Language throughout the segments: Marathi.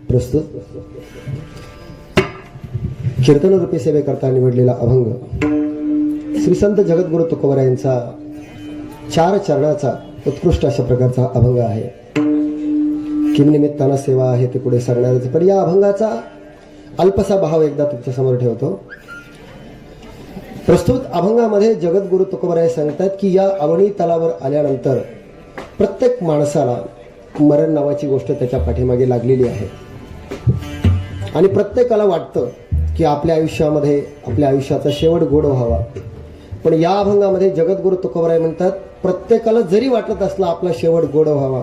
प्रस्तुत कीर्तन रूपी सेवेकरता निवडलेला अभंग श्री संत जगद्गुरु तुकोबरायांचा 4 चरणाचा उत्कृष्ट अशा प्रकारचा अभंग आहे. किम निमित्तानं सेवा आहे ते पुढे सरणारच. पण या अभंगाचा अल्पसा भाव एकदा तुमच्या समोर ठेवतो. प्रस्तुत अभंगामध्ये जगद्गुरु तुकोबराय सांगतात की या अवनी तलावर आल्यानंतर प्रत्येक माणसाला मरण नावाची गोष्ट त्याच्या पाठीमागे लागलेली आहे आणि प्रत्येकाला वाटतं की आपल्या आयुष्यामध्ये आपल्या आयुष्याचा शेवट गोड व्हावा. पण या अभंगामध्ये जगद्गुरु तुकोबराय म्हणतात प्रत्येकाला जरी वाटत असला आपला शेवट गोड व्हावा,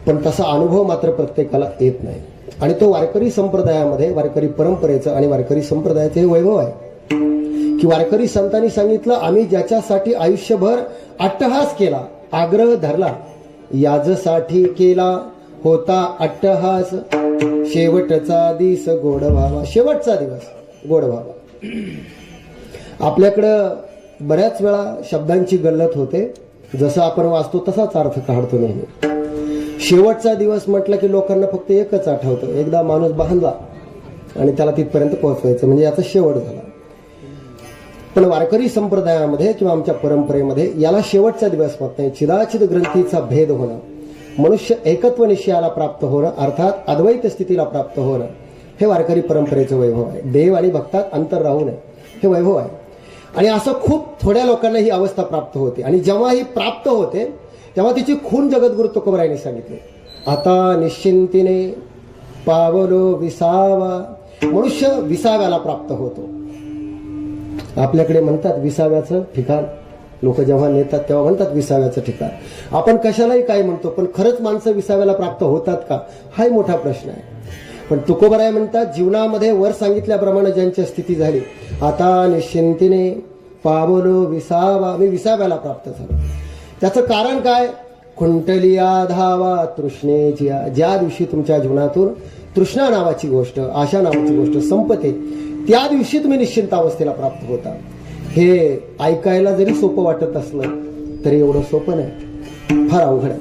पण तसा अनुभव मात्र प्रत्येकाला येत नाही. आणि तो वारकरी संप्रदायामध्ये, वारकरी परंपरेचं आणि वारकरी संप्रदायाचे हे वैभव आहे की वारकरी संतांनी सांगितलं, आम्ही ज्याच्यासाठी आयुष्यभर अट्टहास केला, आग्रह धरला, याजसाठी केला होता अट्टहास, शेवटचा दिवस गोड व्हावा, शेवटचा दिवस गोड व्हावा. आपल्याकडं बऱ्याच वेळा शब्दांची गल्लत होते. जसं आपण वाचतो तसाच अर्थ काढतो नेहमी. शेवटचा दिवस म्हटलं की लोकांना फक्त एकच आठवतं, एकदा माणूस बांधला आणि त्याला तिथपर्यंत पोहोचवायचं म्हणजे याचा शेवट झाला. पण वारकरी संप्रदायामध्ये किंवा आमच्या परंपरेमध्ये याला शेवटचा दिवस म्हणत नाही. चिदाचिद ग्रंथीचा भेद होणं, मनुष्य एकत्व निश्चयाला प्राप्त होणं, अर्थात अद्वैत स्थितीला प्राप्त होणं, हे वारकरी परंपरेचं वैभव आहे. देव आणि भक्तात अंतर राहू नये हे वैभव आहे. आणि असं खूप थोड्या लोकांना ही अवस्था प्राप्त होते. आणि जेव्हा ही प्राप्त होते तेव्हा तिची खूण जगद्गुरु तुकोबरायांनी सांगितली. आता निश्चिंतीने पावलो विसावा, मनुष्य विसाव्याला प्राप्त होतो. आपल्याकडे म्हणतात विसाव्याचं ठिकाण, लोक जेव्हा नेतात तेव्हा म्हणतात विसाव्याचं ठिकाण. आपण कशालाही काय म्हणतो, पण खरंच माणसं विसाव्याला प्राप्त होतात का, हाही मोठा प्रश्न आहे. पण तुकोबराय म्हणतात जीवनामध्ये वर सांगितल्याप्रमाणे ज्यांची स्थिती झाली, आता निश्चिंतीने पावलो विसावा, मी विसाव्याला प्राप्त झालो. त्याचं कारण काय? खुंटलिया धावा तृष्णेची. ज्या दिवशी तुमच्या जीवनातून तृष्णा नावाची गोष्ट, आशा नावाची गोष्ट संपते, त्या दिवशी तुम्ही निश्चिंत अवस्थेला प्राप्त होता. हे ऐकायला जरी सोपं वाटत असलं तरी एवढं सोपं नाही, फार अवघड आहे.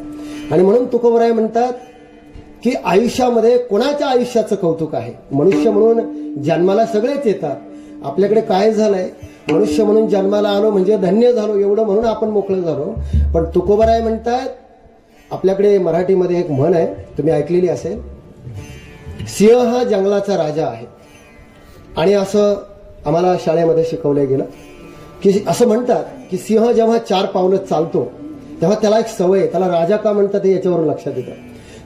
आणि म्हणून तुकोबराय म्हणतात की आयुष्यामध्ये कोणाच्या आयुष्याचं कौतुक आहे. मनुष्य म्हणून जन्माला सगळेच येतात. आपल्याकडे काय झालंय, मनुष्य म्हणून जन्माला आलो म्हणजे धन्य झालो एवढं म्हणून आपण मोकळं झालो. पण तुकोबराय म्हणतात, आपल्याकडे मराठीमध्ये एक म्हण आहे, तुम्ही ऐकलेली असेल, सिंह हा जंगलाचा राजा आहे. आणि असं आम्हाला शाळेमध्ये शिकवलं गेलं की असं म्हणतात की सिंह जेव्हा 4 पावलं चालतो तेव्हा त्याला एक सवय आहे. त्याला राजा का म्हणतात हे याच्यावरून लक्षात येतं.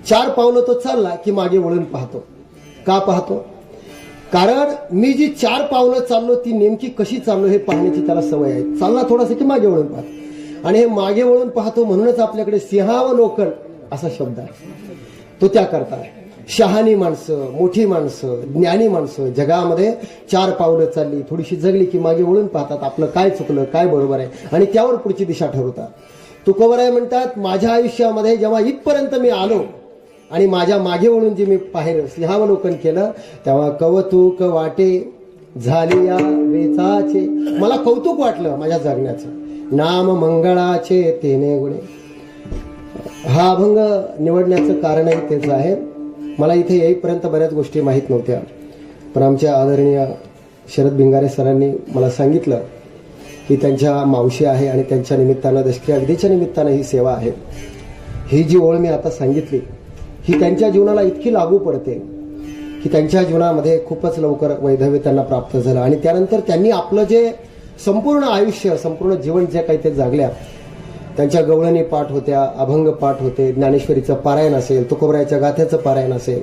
4 पावलं तो चालला की मागे वळून पाहतो. का पाहतो? कारण मी जी 4 पावलं चाललो ती नेमकी कशी चाललो हे पाहण्याची त्याला सवय आहे. चालला थोडासा की मागे वळून पाहतो. आणि हे मागे वळून पाहतो म्हणूनच आपल्याकडे सिंहावलोकन असा शब्द आहे. तो त्याकरता आहे. शहाणी माणसं, मोठी माणसं, ज्ञानी माणसं जगामध्ये 4 पावलं चालली, थोडीशी जगली की मागे वळून पाहतात, आपलं काय चुकलं, काय बरोबर आहे, आणि त्यावर पुढची दिशा ठरवतात. तुकोबराय म्हणतात माझ्या आयुष्यामध्ये जेव्हा इथपर्यंत मी आलो आणि माझ्या मागे वळून जे मी पाहिलं, सिंहावलोकन केलं, तेव्हा कौतुक वाटे झाले या वेचाचे. मला कौतुक वाटलं माझ्या जगण्याचं. नाम मंगळाचे तेने गुणे. हा अभंग निवडण्याचं कारणही तेच आहे. मला इथे येईपर्यंत बऱ्याच गोष्टी माहीत नव्हत्या, पण आमच्या आदरणीय शरद भिंगारे सरांनी मला सांगितलं की त्यांच्या मावशी आहे आणि त्यांच्या निमित्तानं, दशक्रिया विधीच्या निमित्तानं ही सेवा आहे. ही जी ओळ मी आता सांगितली ही त्यांच्या जीवनाला इतकी लागू पडते की त्यांच्या जीवनामध्ये खूपच लवकर वैधव्य त्यांना प्राप्त झालं. आणि त्यानंतर त्यांनी आपलं जे संपूर्ण आयुष्य, संपूर्ण जीवन जे काही ते जागल्या, त्यांच्या गवळणी पाठ होत्या, अभंग पाठ होते, ज्ञानेश्वरीचं पारायण असेल, तुकोबरायाच्या गाथ्याचं पारायण असेल.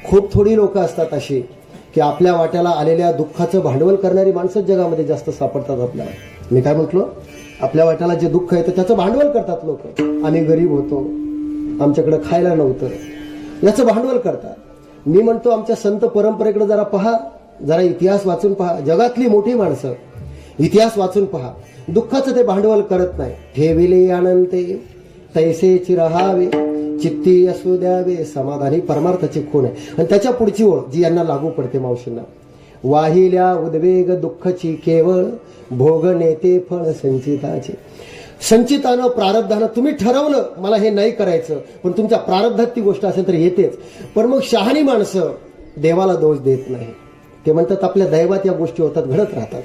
खूप थोडी लोक असतात अशी की आपल्या वाट्याला आलेल्या दुःखाचं भांडवल करणारी माणसं जगामध्ये जास्त सापडतात आपल्याला. मी काय म्हटलो, आपल्या वाट्याला जे दुःख येतं त्याचं भांडवल करतात लोक. आम्ही गरीब होतो, आमच्याकडे खायला नव्हतं, याचं भांडवल करतात. मी म्हणतो आमच्या संत परंपरेकडे जरा पहा, जरा इतिहास वाचून पहा. जगातली मोठी माणसं इतिहास वाचून पहा, दुःखाचं ते भांडवल करत नाही. ठेविले अनंते तैसेची रहावे, चित्ती असू द्यावे समाधानी, परमार्थाची खूण आहे. आणि त्याच्या पुढची ओळ जी यांना लागू पडते मावशींना, वाहिल्या उद्वेग दुःखची केवळ, भोग नेते फळ संचिताचे. संचितानं प्रारब्धानं तुम्ही ठरवलं मला हे नाही करायचं, पण तुमच्या प्रारब्धात ती गोष्ट असेल तर येतेच. पण मग शहाणी माणसं देवाला दोष देत नाही. ते म्हणतात आपल्या दैवात या गोष्टी होतात, घडत राहतात.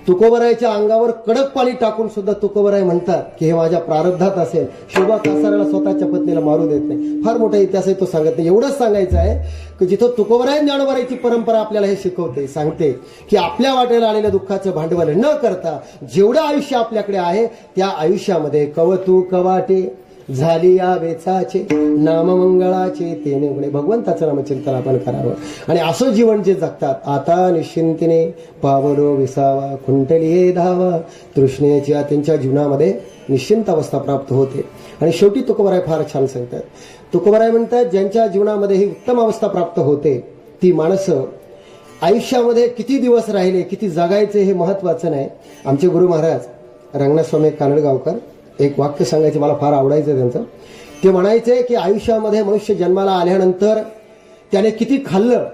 तुकोबरायच्या अंगावर कडक पाणी टाकून सुद्धा तुकोबराय म्हणतात की हे माझ्या प्रारब्धात असेल. शोभा कासाराला स्वतःच्या पत्नीला मारू देत नाही. फार मोठा इतिहास आहे, तो सांगत नाही. एवढंच सांगायचं आहे की जिथं तुकोबराय ज्ञानोबरायची परंपरा आपल्याला हे शिकवते, सांगते की आपल्या वाटेला आलेल्या दुःखाचं भांडवल न करता जेवढं आयुष्य आपल्याकडे आहे त्या आयुष्यामध्ये कवतू कवाटे झाली या वेचाचे नाममंगळाचे ते निवडे, भगवंताचं नामचिंतन आपण करावं. आणि असं जीवन जे जगतात, आता निश्चिंतीने पावलो विसावा खुंटली धावा, तृष्णेची त्यांच्या जीवनामध्ये निश्चिंत अवस्था प्राप्त होते. आणि शेवटी तुकोबराय फार छान सांगतात. तुकोबराय म्हणतात ज्यांच्या जीवनामध्ये ही उत्तम अवस्था प्राप्त होते ती माणसं आयुष्यामध्ये किती दिवस राहिले, किती जगायचे हे महत्वाचं नाही. आमचे गुरु महाराज रंगनाथस्वामी कानडगावकर एक वाक्य सांगायचे, मला फार आवडायचं त्यांचं. ते म्हणायचे की आयुष्यामध्ये मनुष्य जन्माला आल्यानंतर त्याने किती खाल्लं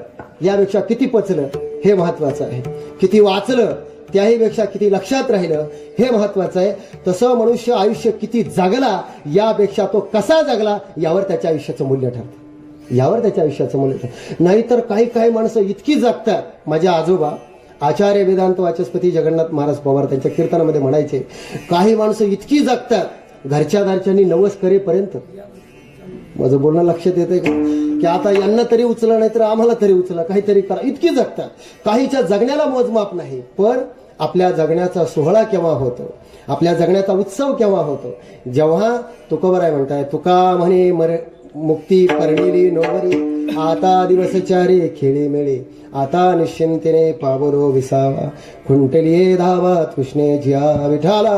यापेक्षा किती पचलं हे महत्वाचं आहे. किती वाचलं त्याहीपेक्षा किती लक्षात राहिलं हे महत्वाचं आहे. तसं मनुष्य आयुष्य किती जगला यापेक्षा तो कसा जगला यावर त्याच्या आयुष्याचं मूल्य ठरतं. यावर त्याच्या आयुष्याचं मूल्य ठरतं. नाहीतर काही माणसं इतकी जगतात. माझे आजोबा आचार्य वेदांत वाचस्पती जगन्नाथ महाराज पवार त्यांच्या कीर्तनामध्ये म्हणायचे, काही माणसं इतकी जगतात घरच्या दारच्यांनी नवस करेपर्यंत. माझं बोलणं लक्षात येतंय का की आता यांना तरी उचला नाही तर आम्हाला तरी उचला, काहीतरी करा, इतकी जगतात. काहीच्या जगण्याला मोजमाप नाही. पण आपल्या जगण्याचा सोहळा केव्हा होतो, आपल्या जगण्याचा उत्सव केव्हा होतो, जेव्हा तुकोबराय म्हणताय तुका म्हणे मुक्ती परणिली नोवरी, आता दिवस चारे खेळी मेळे, आता निश्चिंतेने पावलो विसावा खुंटलिये धावा, तृष्णे जिया विठाला.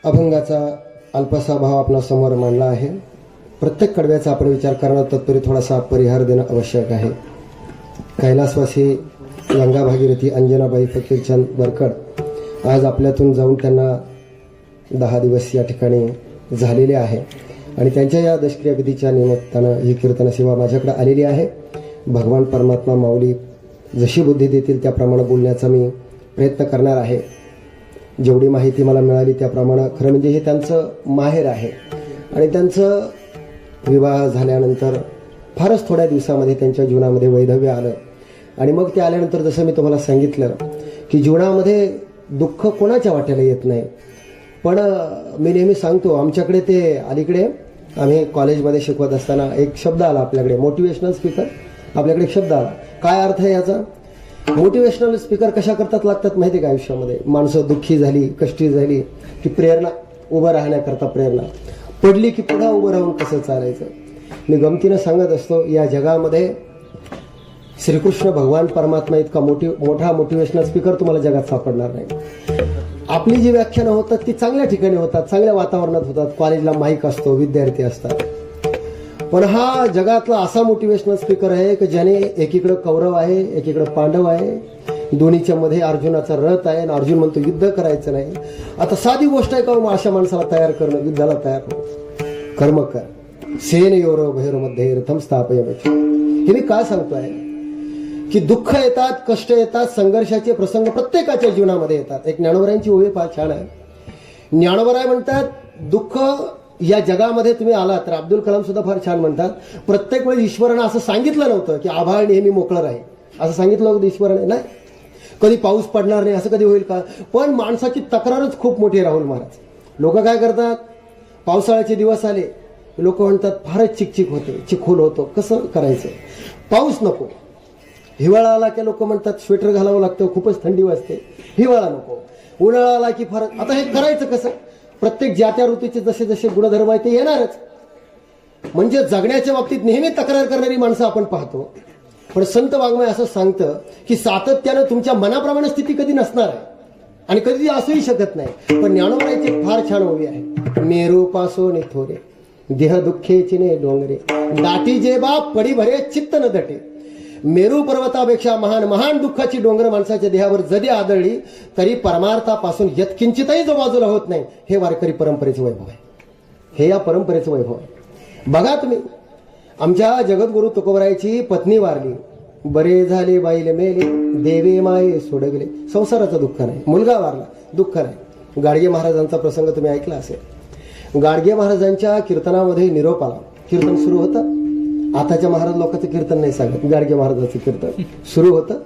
अभंगाचा अल्पसा भाव आपला समोर मांडला आहे. प्रत्येक कडव्याचा आपण विचार करणं तत्परी थोडासा परिहार देणं आवश्यक आहे. कैलासवासी गंगा भागीरथी अंजनाबाई फकीरचंद बरकड आज आपल्यातून जाऊन त्यांना 10 दिवस या ठिकाणी झालेले आहे. आणि त्यांच्या या दशक्रिया विधीच्या निमित्तानं ही कीर्तन सेवा माझ्याकडे आलेली आहे. भगवान परमात्मा माऊली जशी बुद्धी देतील त्याप्रमाणे बोलण्याचा मी प्रयत्न करणार आहे. जेवढी माहिती मला मिळाली त्याप्रमाणे खरं म्हणजे हे त्यांचं माहेर आहे. आणि त्यांचं विवाह झाल्यानंतर फारच थोड्या दिवसामध्ये त्यांच्या जीवनामध्ये वैधव्य आलं. आणि मग ते आल्यानंतर जसं मी तुम्हाला सांगितलं की जीवनामध्ये दुःख कोणाच्या वाट्याला येत नाही. पण मी नेहमी सांगतो, आमच्याकडे ते अलीकडे आम्ही कॉलेजमध्ये शिकवत असताना एक शब्द आला आपल्याकडे, मोटिवेशनल स्पीकर. आपल्याकडे एक शब्द आला. काय अर्थ आहे याचा? मोटिवेशनल स्पीकर कशा करतात लागतात माहिती का आयुष्यामध्ये? माणसं दुःखी झाली, कष्टी झाली की प्रेरणा, उभं राहण्याकरता प्रेरणा, पडली की पुन्हा उभं राहून कसं चालायचं. मी गमतीनं सांगत असतो, या जगामध्ये श्रीकृष्ण भगवान परमात्मा इतका मोठा मोटिवेशनल स्पीकर तुम्हाला जगात सापडणार नाही. आपली जी व्याख्यानं होतात ती चांगल्या ठिकाणी होतात, चांगल्या वातावरणात होतात, कॉलेजला माईक असतो, विद्यार्थी असतात. पण हा जगातला असा मोटिवेशनल स्पीकर आहे की ज्याने एकीकडे कौरव आहे, एकीकडे पांडव आहे, दोन्हीच्या मध्ये अर्जुनाचा रथ आहे. आणि अर्जुन म्हणतो युद्ध करायचं नाही. आता साधी गोष्ट आहे का अशा माणसाला तयार करणं, युद्धाला तयार हो, कर्म कर. सेनयोर भैरमध्ये रथम स्थापय. हे मी काय सांगतोय की दुःख येतात, कष्ट येतात, संघर्षाचे प्रसंग प्रत्येकाच्या जीवनामध्ये येतात. एक ज्ञानोबरायांची ओवी फार छान आहे. ज्ञानोबराय म्हणतात दुःख या जगामध्ये तुम्ही आलात तर, अब्दुल कलाम सुद्धा फार छान म्हणतात, प्रत्येक वेळी ईश्वरानं असं सांगितलं नव्हतं की आभाळ नेहमी मोकळं राहील, असं सांगितलं होतं ईश्वराने. नाही, कधी पाऊस पडणार नाही असं कधी होईल का? पण माणसाची तक्रारच खूप मोठी आहे. राहुल महाराज, लोक काय करतात, पावसाळ्याचे दिवस आले लोक म्हणतात फारच चिकचिक होते, चिखोल होतो, कसं करायचं, पाऊस नको. हिवाळा आला की लोक म्हणतात स्वेटर घालावं लागतं, खूपच थंडी वाजते, हिवाळा नको. उन्हाळा आला की फार, आता हे करायचं कसं? प्रत्येक ज्या त्या ऋतूचे जसे जसे गुणधर्म आहेत ते येणारच. म्हणजे जगण्याच्या बाबतीत नेहमी तक्रार करणारी माणसं आपण पाहतो. पण संत वाङ्मय असं सांगतं की सातत्यानं तुमच्या मनाप्रमाणे स्थिती कधी नसणार आहे आणि कधी असूही शकत नाही. पण ज्ञानोबरायची फार छान ओवी आहे. मेरू पासो ने थोरे देह दुःखे चिने डोंगरे, दाटी जे बाप पडी भरे चित्त न दटे. मेरू पर्वतापेक्षा महान महान दुःखाची डोंगर माणसाच्या देहावर जरी आदळली तरी परमार्थापासून यत्किंचितही जो बाजूला होत नाही. हे वारकरी परंपरेचं वैभव आहे, हे या परंपरेचं वैभव आहे. बघा तुम्ही आमच्या जगद्गुरु तुकोबरायची पत्नी वारली, बरे झाले बाईले मेले, देवे माये सोडगले. संसाराचं दुःख नाही. मुलगा वारला, दुःख नाही. गाडगे महाराजांचा प्रसंग तुम्ही ऐकला असेल. गाडगे महाराजांच्या कीर्तनामध्ये निरोप आला. कीर्तन सुरू होतं. आताच्या महाराज लोकांचं कीर्तन नाही सांगत, गाडगे महाराजांचं कीर्तन सुरू होतं.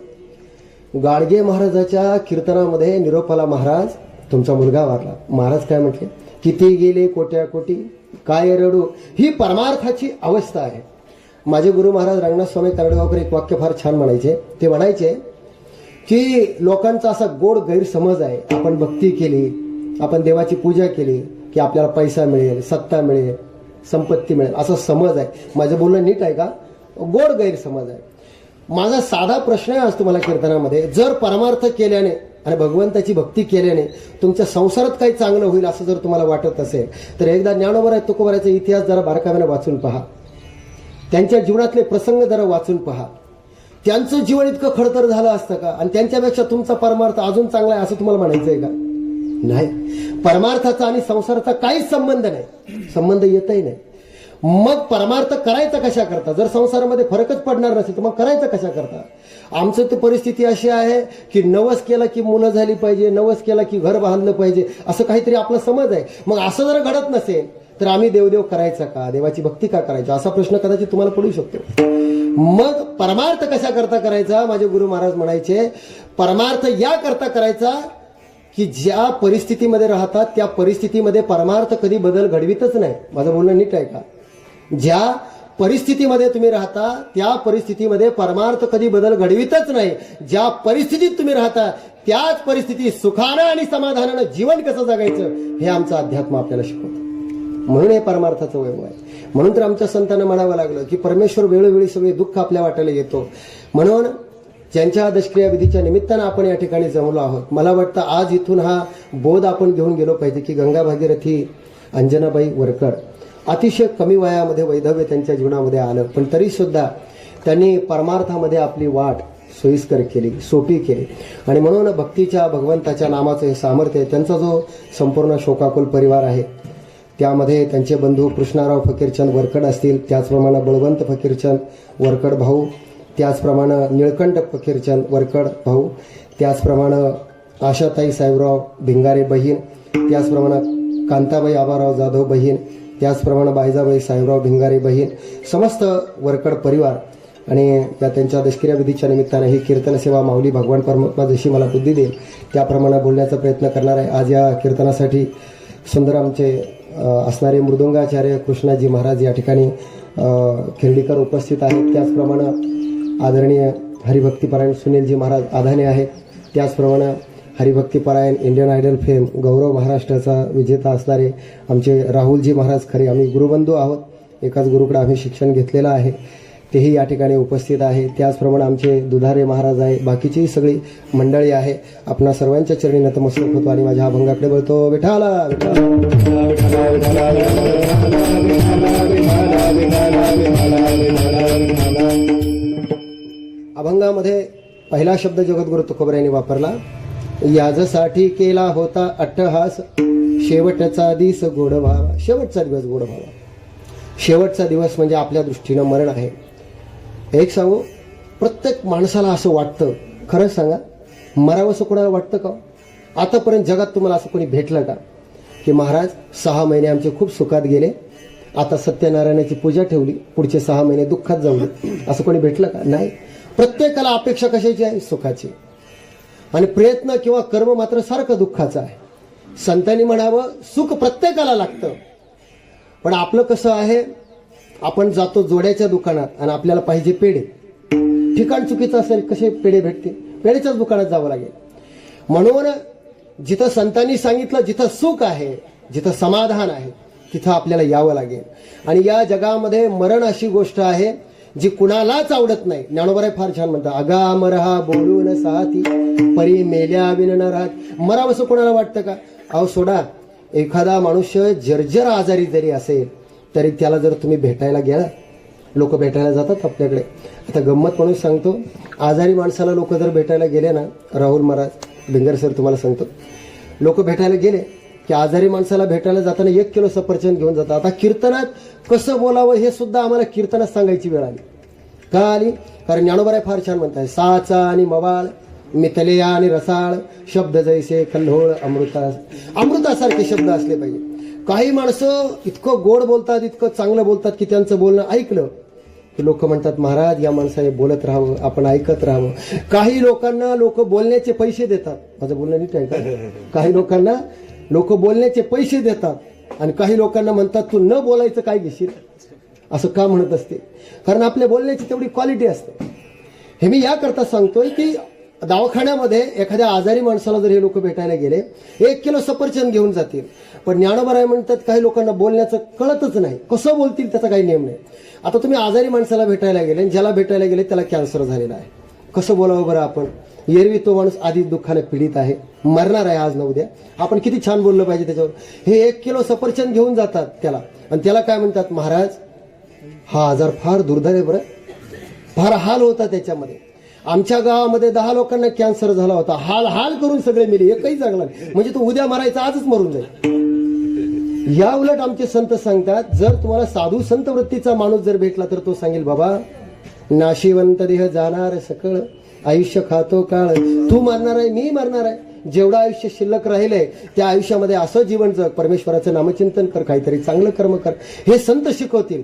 गाडगे महाराजाच्या कीर्तनामध्ये निरोप आला, महाराज तुमचा मुलगा वारला. महाराज काय म्हटले, किती गेले कोट्या कोटी काय रडू. ही परमार्थाची अवस्था आहे. माझे गुरु महाराज रंगनाथ स्वामी कारंडेगावकर एक वाक्य फार छान म्हणायचे. ते म्हणायचे की लोकांचा असा गोड गैरसमज आहे, आपण भक्ती केली, आपण देवाची पूजा केली की आपल्याला पैसा मिळेल, सत्ता मिळेल, संपत्ती मिळेल, असा समज आहे. माझं बोलणं नीट आहे का? गोड गैरसमज आहे. माझा साधा प्रश्न आहे आज तुम्हाला कीर्तनामध्ये, जर परमार्थ केल्याने आणि भगवंताची भक्ती केल्याने तुमच्या संसारात काही चांगलं होईल असं जर तुम्हाला वाटत असेल तर एकदा ज्ञानोबा तुकोबारायचा इतिहास जरा बारकाव्याने वाचून पहा. त्यांच्या जीवनातले प्रसंग जरा वाचून पहा. त्यांचं जीवन इतकं खडतर झालं असतं का? आणि त्यांच्यापेक्षा तुमचा परमार्थ अजून चांगला आहे असं तुम्हाला म्हणायचंय का? नाही. परमार्थाचा आणि संसाराचा काहीच संबंध नाही, संबंध येतही नाही. मग परमार्थ करायचा कशा करता? जर संसारामध्ये फरकच पडणार नसेल तर मग करायचं कशा करता? आमचं तर परिस्थिती अशी आहे की नवस केला की मुलं झाली पाहिजे, नवस केला की घर बांधलं पाहिजे, असं काहीतरी आपला समज आहे. मग असं जर घडत नसेल तर आम्ही देवदेव करायचा का? देवाची भक्ती का करायची? असा प्रश्न कदाचित तुम्हाला पडू शकतो. मग परमार्थ कशा करता करायचा? माझे गुरु महाराज म्हणायचे, परमार्थ या करता करायचा की ज्या परिस्थितीमध्ये राहतात त्या परिस्थितीमध्ये परमार्थ कधी बदल घडवितच नाही. माझं बोलणं नीट आहे का? ज्या परिस्थितीमध्ये तुम्ही राहता त्या परिस्थितीमध्ये परमार्थ कधी बदल घडवितच नाही. ज्या परिस्थितीत तुम्ही राहता त्याच परिस्थितीत सुखानं आणि समाधानानं जीवन कसं जगायचं हे आमचं अध्यात्म आपल्याला शिकवतं. म्हणून हे परमार्थाचं वैभव आहे. म्हणून तर आमच्या संतांना म्हणावं लागलं की परमेश्वर वेळोवेळी सगळे दुःख आपल्या वाट्याला येतो. म्हणून ज्यांच्या दशक्रिया विधीच्या निमित्तानं आपण या ठिकाणी जमलो आहोत, मला वाटतं आज इथून हा बोध आपण घेऊन गेलो पाहिजे की गंगा भागीरथी अंजनाबाई वरकड अतिशय कमी वयामध्ये वैधव्य त्यांच्या जीवनामध्ये आलं, पण तरी सुद्धा त्यांनी परमार्थामध्ये आपली वाट सोयीस्कर केली, सोपी केली. आणि म्हणून भक्तीच्या भगवंताच्या नामाचं हे सामर्थ्य आहे. त्यांचा जो संपूर्ण शोकाकुल परिवार आहे त्यामध्ये त्यांचे बंधू कृष्णाराव फकीरचंद वरकड असतील, त्याचप्रमाणे बळवंत फकीरचंद वरकड भाऊ, त्याचप्रमाणे निळकंठ फकीरचंद वरकड भाऊ, त्याचप्रमाणे आशाताई साहेबराव भिंगारे बहीण, त्याचप्रमाणे कांताबाई आबाराव जाधव बहीण, त्याचप्रमाणे बायजाबाई साहेबराव भिंगारे बहीण, समस्त वरकड परिवार. आणि या त्यांच्या दशक्रिया विधीच्या निमित्ताने ही कीर्तन सेवा माऊली भगवान परमात्मा जशी मला बुद्धी देईल त्याप्रमाणे बोलण्याचा प्रयत्न करणार आहे. आज या कीर्तनासाठी सुंदर आमचे असणारे मृदुंगाचार्य कृष्णाजी महाराज या ठिकाणी खिर्डीकर उपस्थित आहेत. त्याचप्रमाणे आदरणीय हरिभक्तीपरायण सुनीलजी महाराज आधाने आहेत. त्याचप्रमाणे हरिभक्तीपरायण इंडियन आयडल फेम गौरव महाराष्ट्राचा विजेता असणारे आमचे राहुलजी महाराज खरे, आम्ही गुरुबंधू आहोत, एकाच गुरुकडे आम्ही शिक्षण घेतलेलं आहे, तेही या ठिकाणी उपस्थित आहे. त्याचप्रमाणे आमचे दुधारे महाराज आहे, बाकीचीही सगळी मंडळी आहे. आपणा सर्वांच्या चरणी नतमस्तक होतो आणि माझ्या अभंगाकडे बोलतो, विठाला अभंगामध्ये पहिला शब्द जगद्गुरु तुकोबरायांनी वापरला, याजसाठी केला होता अट्टहास, शेवटचा दिवस गोड व्हावा. शेवटचा दिवस गोड व्हावा. शेवटचा दिवस म्हणजे आपल्या दृष्टीनं मरण आहे. एक सांगू, प्रत्येक माणसाला असं वाटतं, खरंच सांगा, मरावंसं कोणाला वाटतं का? आतापर्यंत जगात तुम्हाला असं कोणी भेटलं का की महाराज 6 महिने आमचे खूप सुखात गेले, आता सत्यनारायणाची पूजा ठेवली, पुढचे 6 महिने दुःखात जाऊ दे, असं कोणी भेटलं का? नाही. प्रत्येकाला अपेक्षा कशाची आहे? सुखाची. आणि प्रयत्न किंवा कर्म मात्र सारखं दुःखाचं आहे. संतांनी म्हणावं, सुख प्रत्येकाला लागतं, पण आपलं कसं आहे, आपण जातो जोड्याच्या दुकानात आणि आपल्याला पाहिजे पेढे. ठिकाण चुकीचं असेल, कसे पेढे भेटते? पेढेच्याच दुकानात जावं लागेल. म्हणून जिथं संतांनी सांगितलं जिथं सुख आहे, जिथं समाधान आहे, तिथं आपल्याला यावं लागेल. आणि या जगामध्ये मरण अशी गोष्ट आहे जी कुणालाच आवडत नाही. ज्ञानोबराय फार छान म्हणतात, अगा मरहा बोलून साथी परी मेल्या विन न राहत. मरावंसं कोणाला वाटतं का? अहो सोडा, एखादा मनुष्य जर्जर आजारी जरी असेल तरी त्याला जर तुम्ही भेटायला गेला, लोक भेटायला जातात आपल्याकडे. आता गंमत म्हणून सांगतो, आजारी माणसाला लोक जर भेटायला गेले ना, राहुल महाराज भिंगर सर तुम्हाला सांगतो, लोक भेटायला गेले की आजारी माणसाला भेटायला जाताना 1 किलो सफरचंद घेऊन जातात. आता कीर्तनात कसं बोलावं हे सुद्धा आम्हाला कीर्तनात सांगायची वेळ आली. का आली? कारण ज्ञानोबराय फार छान म्हणतात, साचा आणि मवाळ मिथलेया आणि रसाळ शब्द जैसे कल्होळ अमृतासारखे शब्द असले पाहिजे. काही माणसं इतकं गोड बोलतात, इतकं चांगलं बोलतात की त्यांचं बोलणं ऐकलं की लोक म्हणतात महाराज या माणसाने बोलत राहावं, आपण ऐकत राहावं. काही लोकांना लोक बोलण्याचे पैसे देतात. माझं बोलणं नीट आहे का? काही लोकांना लोक बोलण्याचे पैसे देतात आणि काही लोकांना म्हणतात तू न बोलायचं काय घेशील. असं का म्हणत असते? कारण आपल्या बोलण्याची तेवढी क्वालिटी असते. हे मी याकरता सांगतोय की दवाखान्यामध्ये एखाद्या आजारी माणसाला जर हे लोक भेटायला गेले 1 किलो सफरचंद घेऊन जातील. पण ज्ञानोबराय म्हणतात काही लोकांना बोलण्याचं कळतच नाही, कसं बोलतील त्याचा काही नियम नाही. आता तुम्ही आजारी माणसाला भेटायला गेले, ज्याला भेटायला गेले त्याला कॅन्सर झालेला आहे, कसं बोलावं बरं आपण? एरवी तो माणूस आधीच दुःखाने पीडित आहे, मरणार आहे आज न उद्या. आपण किती छान बोललं पाहिजे त्याच्यावर. हे 1 किलो सफरचंद घेऊन जातात त्याला आणि त्याला काय म्हणतात, महाराज हा आजार फार दुर्धर आहे बरं, फार हाल होता त्याच्यामध्ये. आमच्या गावामध्ये 10 लोकांना कॅन्सर झाला होता, हाल हाल करून सगळे मेले, एकही जगला नाही. म्हणजे तो उद्या मरायचा आजच मरून जाईल. या उलट आमचे संत सांगतात, जर तुम्हाला साधू संत वृत्तीचा माणूस जर भेटला तर तो सांगेल, बाबा नाशिवंत देह जाणार सकळ, आयुष्य खातो काळ, तू मरणार आहे मी मरणार आहे, जेवढं आयुष्य शिल्लक राहिलंय त्या आयुष्यामध्ये असं जीवन जग, परमेश्वराचं नामचिंतन कर, काहीतरी चांगलं कर्म कर, हे संत शिकवतील.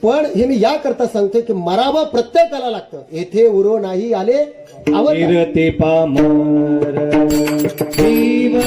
पण हे मी याकरता सांगतोय की मरावं प्रत्येकाला लागतं. येथे उरो नाही आले ते पामर जीव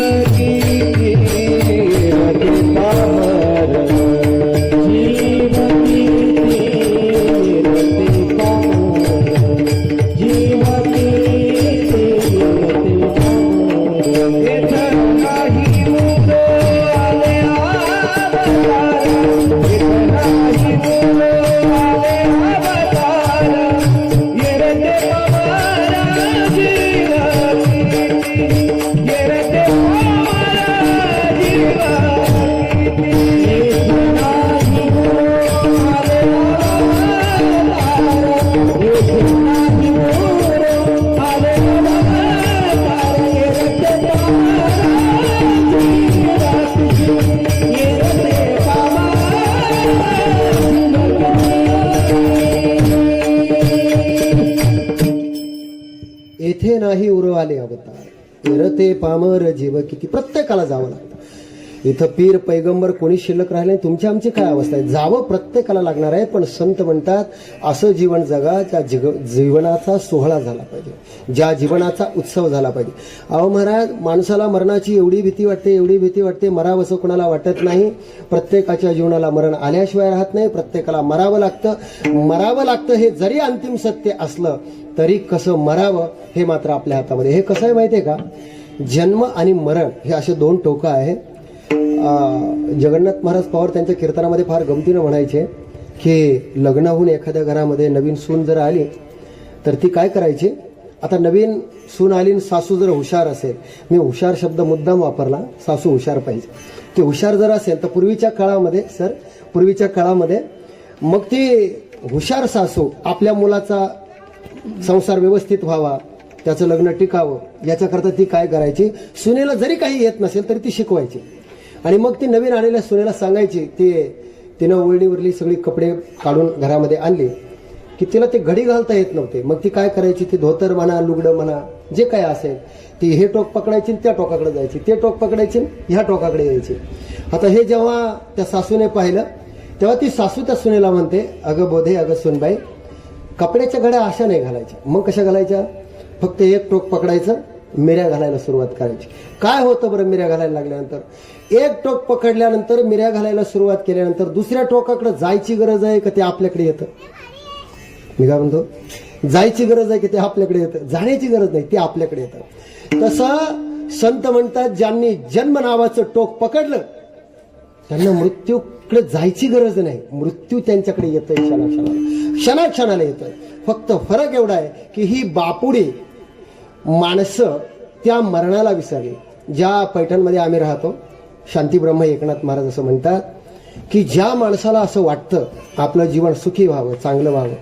येथे नाही उरो आले अवतार, एरते पामर जीव किती. प्रत्येकाला जावं लागतं. इथं पीर पैगंबर कोणी शिल्लक राहिले नाही. तुमची आमची काय अवस्था आहे? जावं प्रत्येकाला लागणार आहे. पण संत म्हणतात असं जीवन जगा ज्या जीवनाचा सोहळा झाला पाहिजे, ज्या जीवनाचा उत्सव झाला पाहिजे. अहो महाराज, माणसाला मरणाची एवढी भीती वाटते, एवढी भीती वाटते, मरावं असं कोणाला वाटत नाही. प्रत्येकाच्या जीवनाला मरण आल्याशिवाय राहत नाही. प्रत्येकाला मरावं लागतं. मरावं लागतं हे जरी अंतिम सत्य असलं तरी कसं मरावं हे मात्र आपल्या हातामध्ये. हे कसं आहे माहितीये का? जन्म आणि मरण हे असे 2 टोकं आहे. जगन्नाथ महाराज पवार त्यांच्या कीर्तनामध्ये फार गमतीनं म्हणायचे की लग्न होऊन एखाद्या घरामध्ये नवीन सून जर आली तर ती काय करायची. आता नवीन सून आली आणि सासू जर हुशार असेल, मी हुशार शब्द मुद्दाम वापरला, सासू हुशार पाहिजे. ती हुशार जर असेल तर पूर्वीच्या काळामध्ये मग ती हुशार सासू आपल्या मुलाचा संसार व्यवस्थित व्हावा, त्याचं लग्न टिकावं याच्याकरता ती काय करायची, सुनेला जरी काही येत नसेल तरी ती शिकवायची. आणि मग ती नवीन आलेल्या सुनेला सांगायची, तिनं ओळणीवरली सगळी कपडे काढून घरामध्ये आणली की तिला ते घडी घालता येत नव्हते. मग ती काय करायची, ती धोतर म्हणा, लुगडं म्हणा, जे काय असेल ती हे टोक पकडायची त्या टोकाकडे जायची, ते टोक पकडायची ह्या टोकाकडे यायची. आता हे जेव्हा त्या सासूने पाहिलं तेव्हा ती सासू त्या सुनेला म्हणते, अगं बोधे, अगं सुनबाई, कपड्याच्या घड्या अशा नाही घालायच्या. मग कशा घालायच्या? फक्त एक टोक पकडायचं, मिऱ्या घालायला सुरुवात करायची. काय होतं बरं मिऱ्या घालायला लागल्यानंतर? एक टोक पकडल्यानंतर, मिऱ्या घालायला सुरुवात केल्यानंतर दुसऱ्या टोकाकडे जायची गरज आहे का ते आपल्याकडे येतं? मी काय म्हणतो, जायची गरज आहे की ते आपल्याकडे येतं? जाण्याची गरज नाही, ते आपल्याकडे येतं. तसं संत म्हणतात, ज्यांनी जन्म नावाचं टोक पकडलं त्यांना मृत्यूकडे जायची गरज नाही. मृत्यू त्यांच्याकडे येतोय क्षणाक्षणाला येतोय. फक्त फरक एवढा आहे की ही बापुडी माणसं त्या मरणाला विसरली. ज्या पैठणमध्ये आम्ही राहतो, शांतीब्रह्म एकनाथ महाराज असं म्हणतात की ज्या माणसाला असं वाटतं आपलं जीवन सुखी व्हावं, चांगलं व्हावं,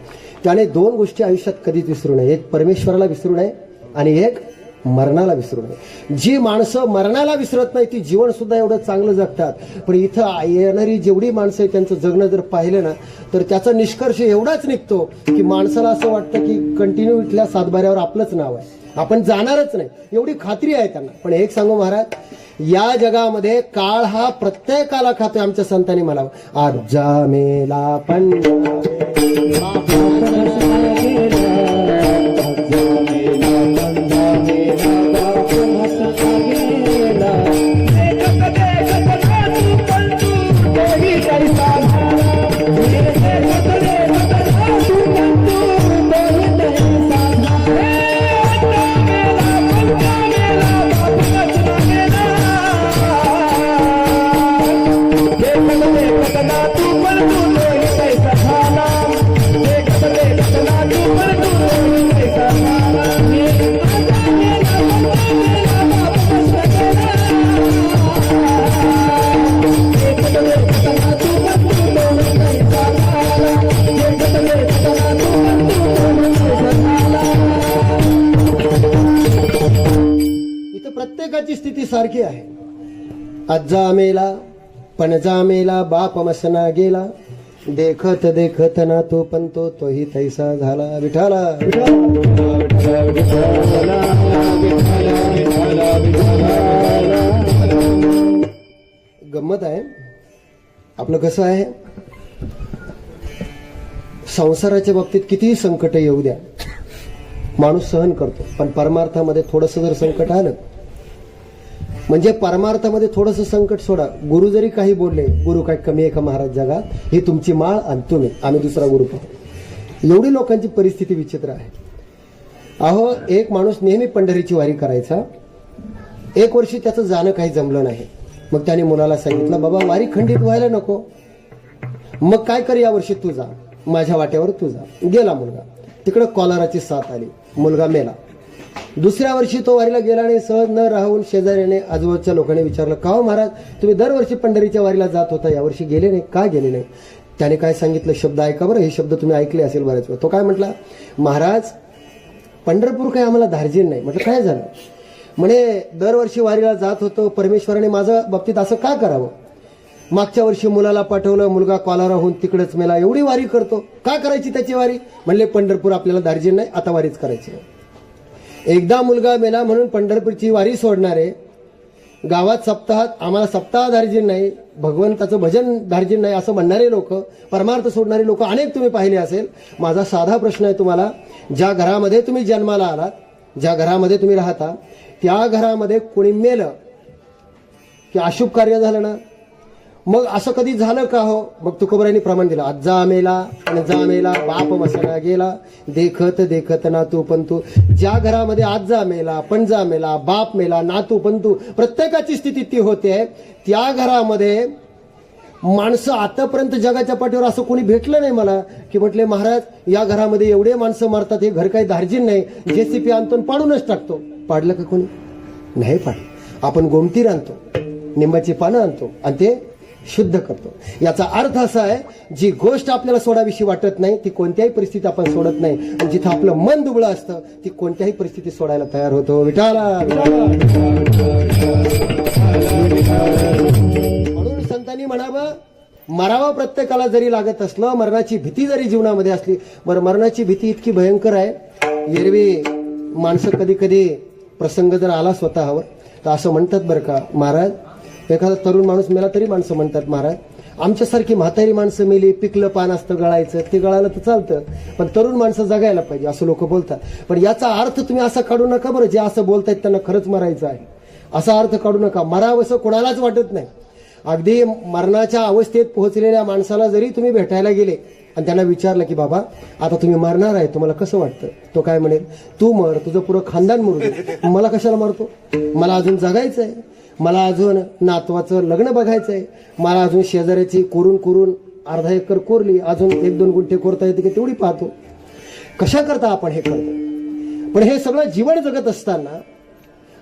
त्याने 2 गोष्टी आयुष्यात कधीच विसरू नये. एक परमेश्वराला विसरू नये आणि एक मरणाला विसरू नये. जी माणसं मरणाला विसरत नाही ती जीवन सुद्धा एवढं चांगलं जगतात. पण इथं येणारी जेवढी माणसं आहेत त्यांचं जगणं जर पाहिलं ना तर त्याचा निष्कर्ष एवढाच निघतो की माणसाला असं वाटतं की कंटिन्यू इथल्या सातबाऱ्यावर आपलंच नाव आहे, आपण जाणारच नाही, एवढी खात्री आहे त्यांना. पण एक सांगू महाराज, या जगामध्ये काळ हा प्रत्येकाला खातोय. आमच्या संतांनी मला आज जा मेला पण प्रत्येकाची स्थिती सारखी आहे. आजा मेला पणजा मेला बाप मसना गेला, देखत देखत ना तो पण तोही तैसा झाला. विठाला गंमत आहे आपलं. कसं आहे, संसाराच्या बाबतीत कितीही संकट येऊ द्या माणूस सहन करतो. पण परमार्थामध्ये थोडंसं जर संकट आलं, म्हणजे परमार्थामध्ये थोडंसं संकट सोडा. गुरु जरी काही बोलले, गुरु काय कमी आहे का महाराज जगात, ही तुमची माळ आणि तुम्ही, आम्ही दुसरा गुरु पाहू. एवढी लोकांची परिस्थिती विचित्र आहे. अहो, एक माणूस नेहमी पंढरीची वारी करायचा. एक वर्षी त्याचं जाणं काही जमलं नाही. मग त्याने मुलाला सांगितलं, बाबा वारी खंडित व्हायला नको, मग काय कर, या वर्षी तू जा, माझ्या वाट्यावर तू जा. गेला मुलगा. तिकडे कॉलराची साथ आली, मुलगा मेला. दुसऱ्या वर्षी तो वारीला गेला नाही. सहज न राहून शेजाऱ्याने आजूबाजूच्या लोकांनी विचारलं, का हो महाराज, तुम्ही दरवर्षी पंढरीच्या वारीला जात होता, यावर्षी गेले नाही, का गेले नाही? त्याने काय सांगितलं, शब्द ऐका बरं, हे शब्द तुम्ही ऐकले असेल बऱ्याच वेळा. तो काय म्हटला, महाराज पंढरपूर काही आम्हाला धार्जिन नाही. म्हटलं काय झालं? म्हणे दरवर्षी वारीला जात होतो, परमेश्वराने माझ्या बाबतीत असं का करावं? मागच्या वर्षी मुलाला पाठवलं, मुलगा कॉलारा होऊन तिकडेच मेला. एवढी वारी करतो, का करायची त्याची वारी? म्हणले पंढरपूर आपल्याला धार्जिन नाही, आता वारीच करायची नाही. एकदा मुलगा मेला म्हणून पंढरपूरची वारी सोडणारे, गावात सप्ताहात आम्हाला सप्ताह धार्जिन नाही, भगवंताचं भजन धार्जिन नाही असं म्हणणारे लोक, परमार्थ सोडणारे लोक अनेक तुम्ही पाहिले असेल. माझा साधा प्रश्न आहे तुम्हाला, ज्या घरामध्ये तुम्ही जन्माला आलात, ज्या घरामध्ये तुम्ही राहता, त्या घरामध्ये कोणी मेलं की अशुभ कार्य झालं ना, मग असं कधी झालं का हो? मग तुकोबरायांनी प्रमाण दिलं, आजा मेला पणजा मेला बाप मसना गेला, देखत देखत नातू पंतू. ज्या घरामध्ये आजा मेला, पणजा मेला, बाप मेला, नातू पंतू, प्रत्येकाची स्थिती ती होते. त्या घरामध्ये माणसं आतापर्यंत जगाच्या पाठीवर असं कोणी भेटलं नाही मला की म्हटले, महाराज या घरामध्ये एवढे माणसं मारतात, हे घर काही धार्जिन नाही, JCP आणतो पाडूनच टाकतो. पाडलं का कोणी? नाही पाडलं. आपण गोमतीर आणतो, निंबाची पानं आणतो आणि ते शुद्ध करतो. याचा अर्थ असा आहे, जी गोष्ट आपल्याला सोडाविषयी वाटत नाही ती कोणत्याही परिस्थितीत आपण सोडत नाही, आणि जिथं आपलं मन दुबळं असतं ती कोणत्याही परिस्थितीत सोडायला तयार होतो. विठाला. म्हणून संतांनी म्हणावं, मरावं प्रत्येकाला जरी लागत असलं, मरणाची भीती जरी जीवनामध्ये असली. बरं, मरणाची भीती इतकी भयंकर आहे, एरवी माणसं कधी कधी प्रसंग जर आला स्वतःवर तर असं म्हणतात बरं का, महाराज एखादा तरुण माणूस मेला तरी माणसं म्हणतात, महाराज आमच्यासारखी म्हातारी माणसं मेली, पिकलं पान असतं गळायचं, ते गळायला तर चालतं, पण तरुण माणसं जगायला पाहिजे असं लोक बोलतात. पण याचा अर्थ तुम्ही असा काढू नका बरं, जे असं बोलतायत त्यांना खरंच मरायचं आहे असा अर्थ काढू नका. मरावंसं कोणालाच वाटत नाही. अगदी मरणाच्या अवस्थेत पोहोचलेल्या माणसाला जरी तुम्ही भेटायला गेले आणि त्यांना विचारलं की बाबा आता तुम्ही मरणार आहे, तुम्हाला कसं वाटतं? तो काय म्हणेल, तू मर, तुझं पुरं खानदान मरू दे, मला कशाला मारतो? मला अजून जगायचं आहे, मला अजून नातवाचं लग्न बघायचं आहे, मला अजून शेजाऱ्याची कोरून अर्धा एकर कोरली, अजून 1-2 गुंठे कोरता येते की तेवढी पाहतो. कशा करता आपण हे करतो? पण हे सगळं जीवन जगत असताना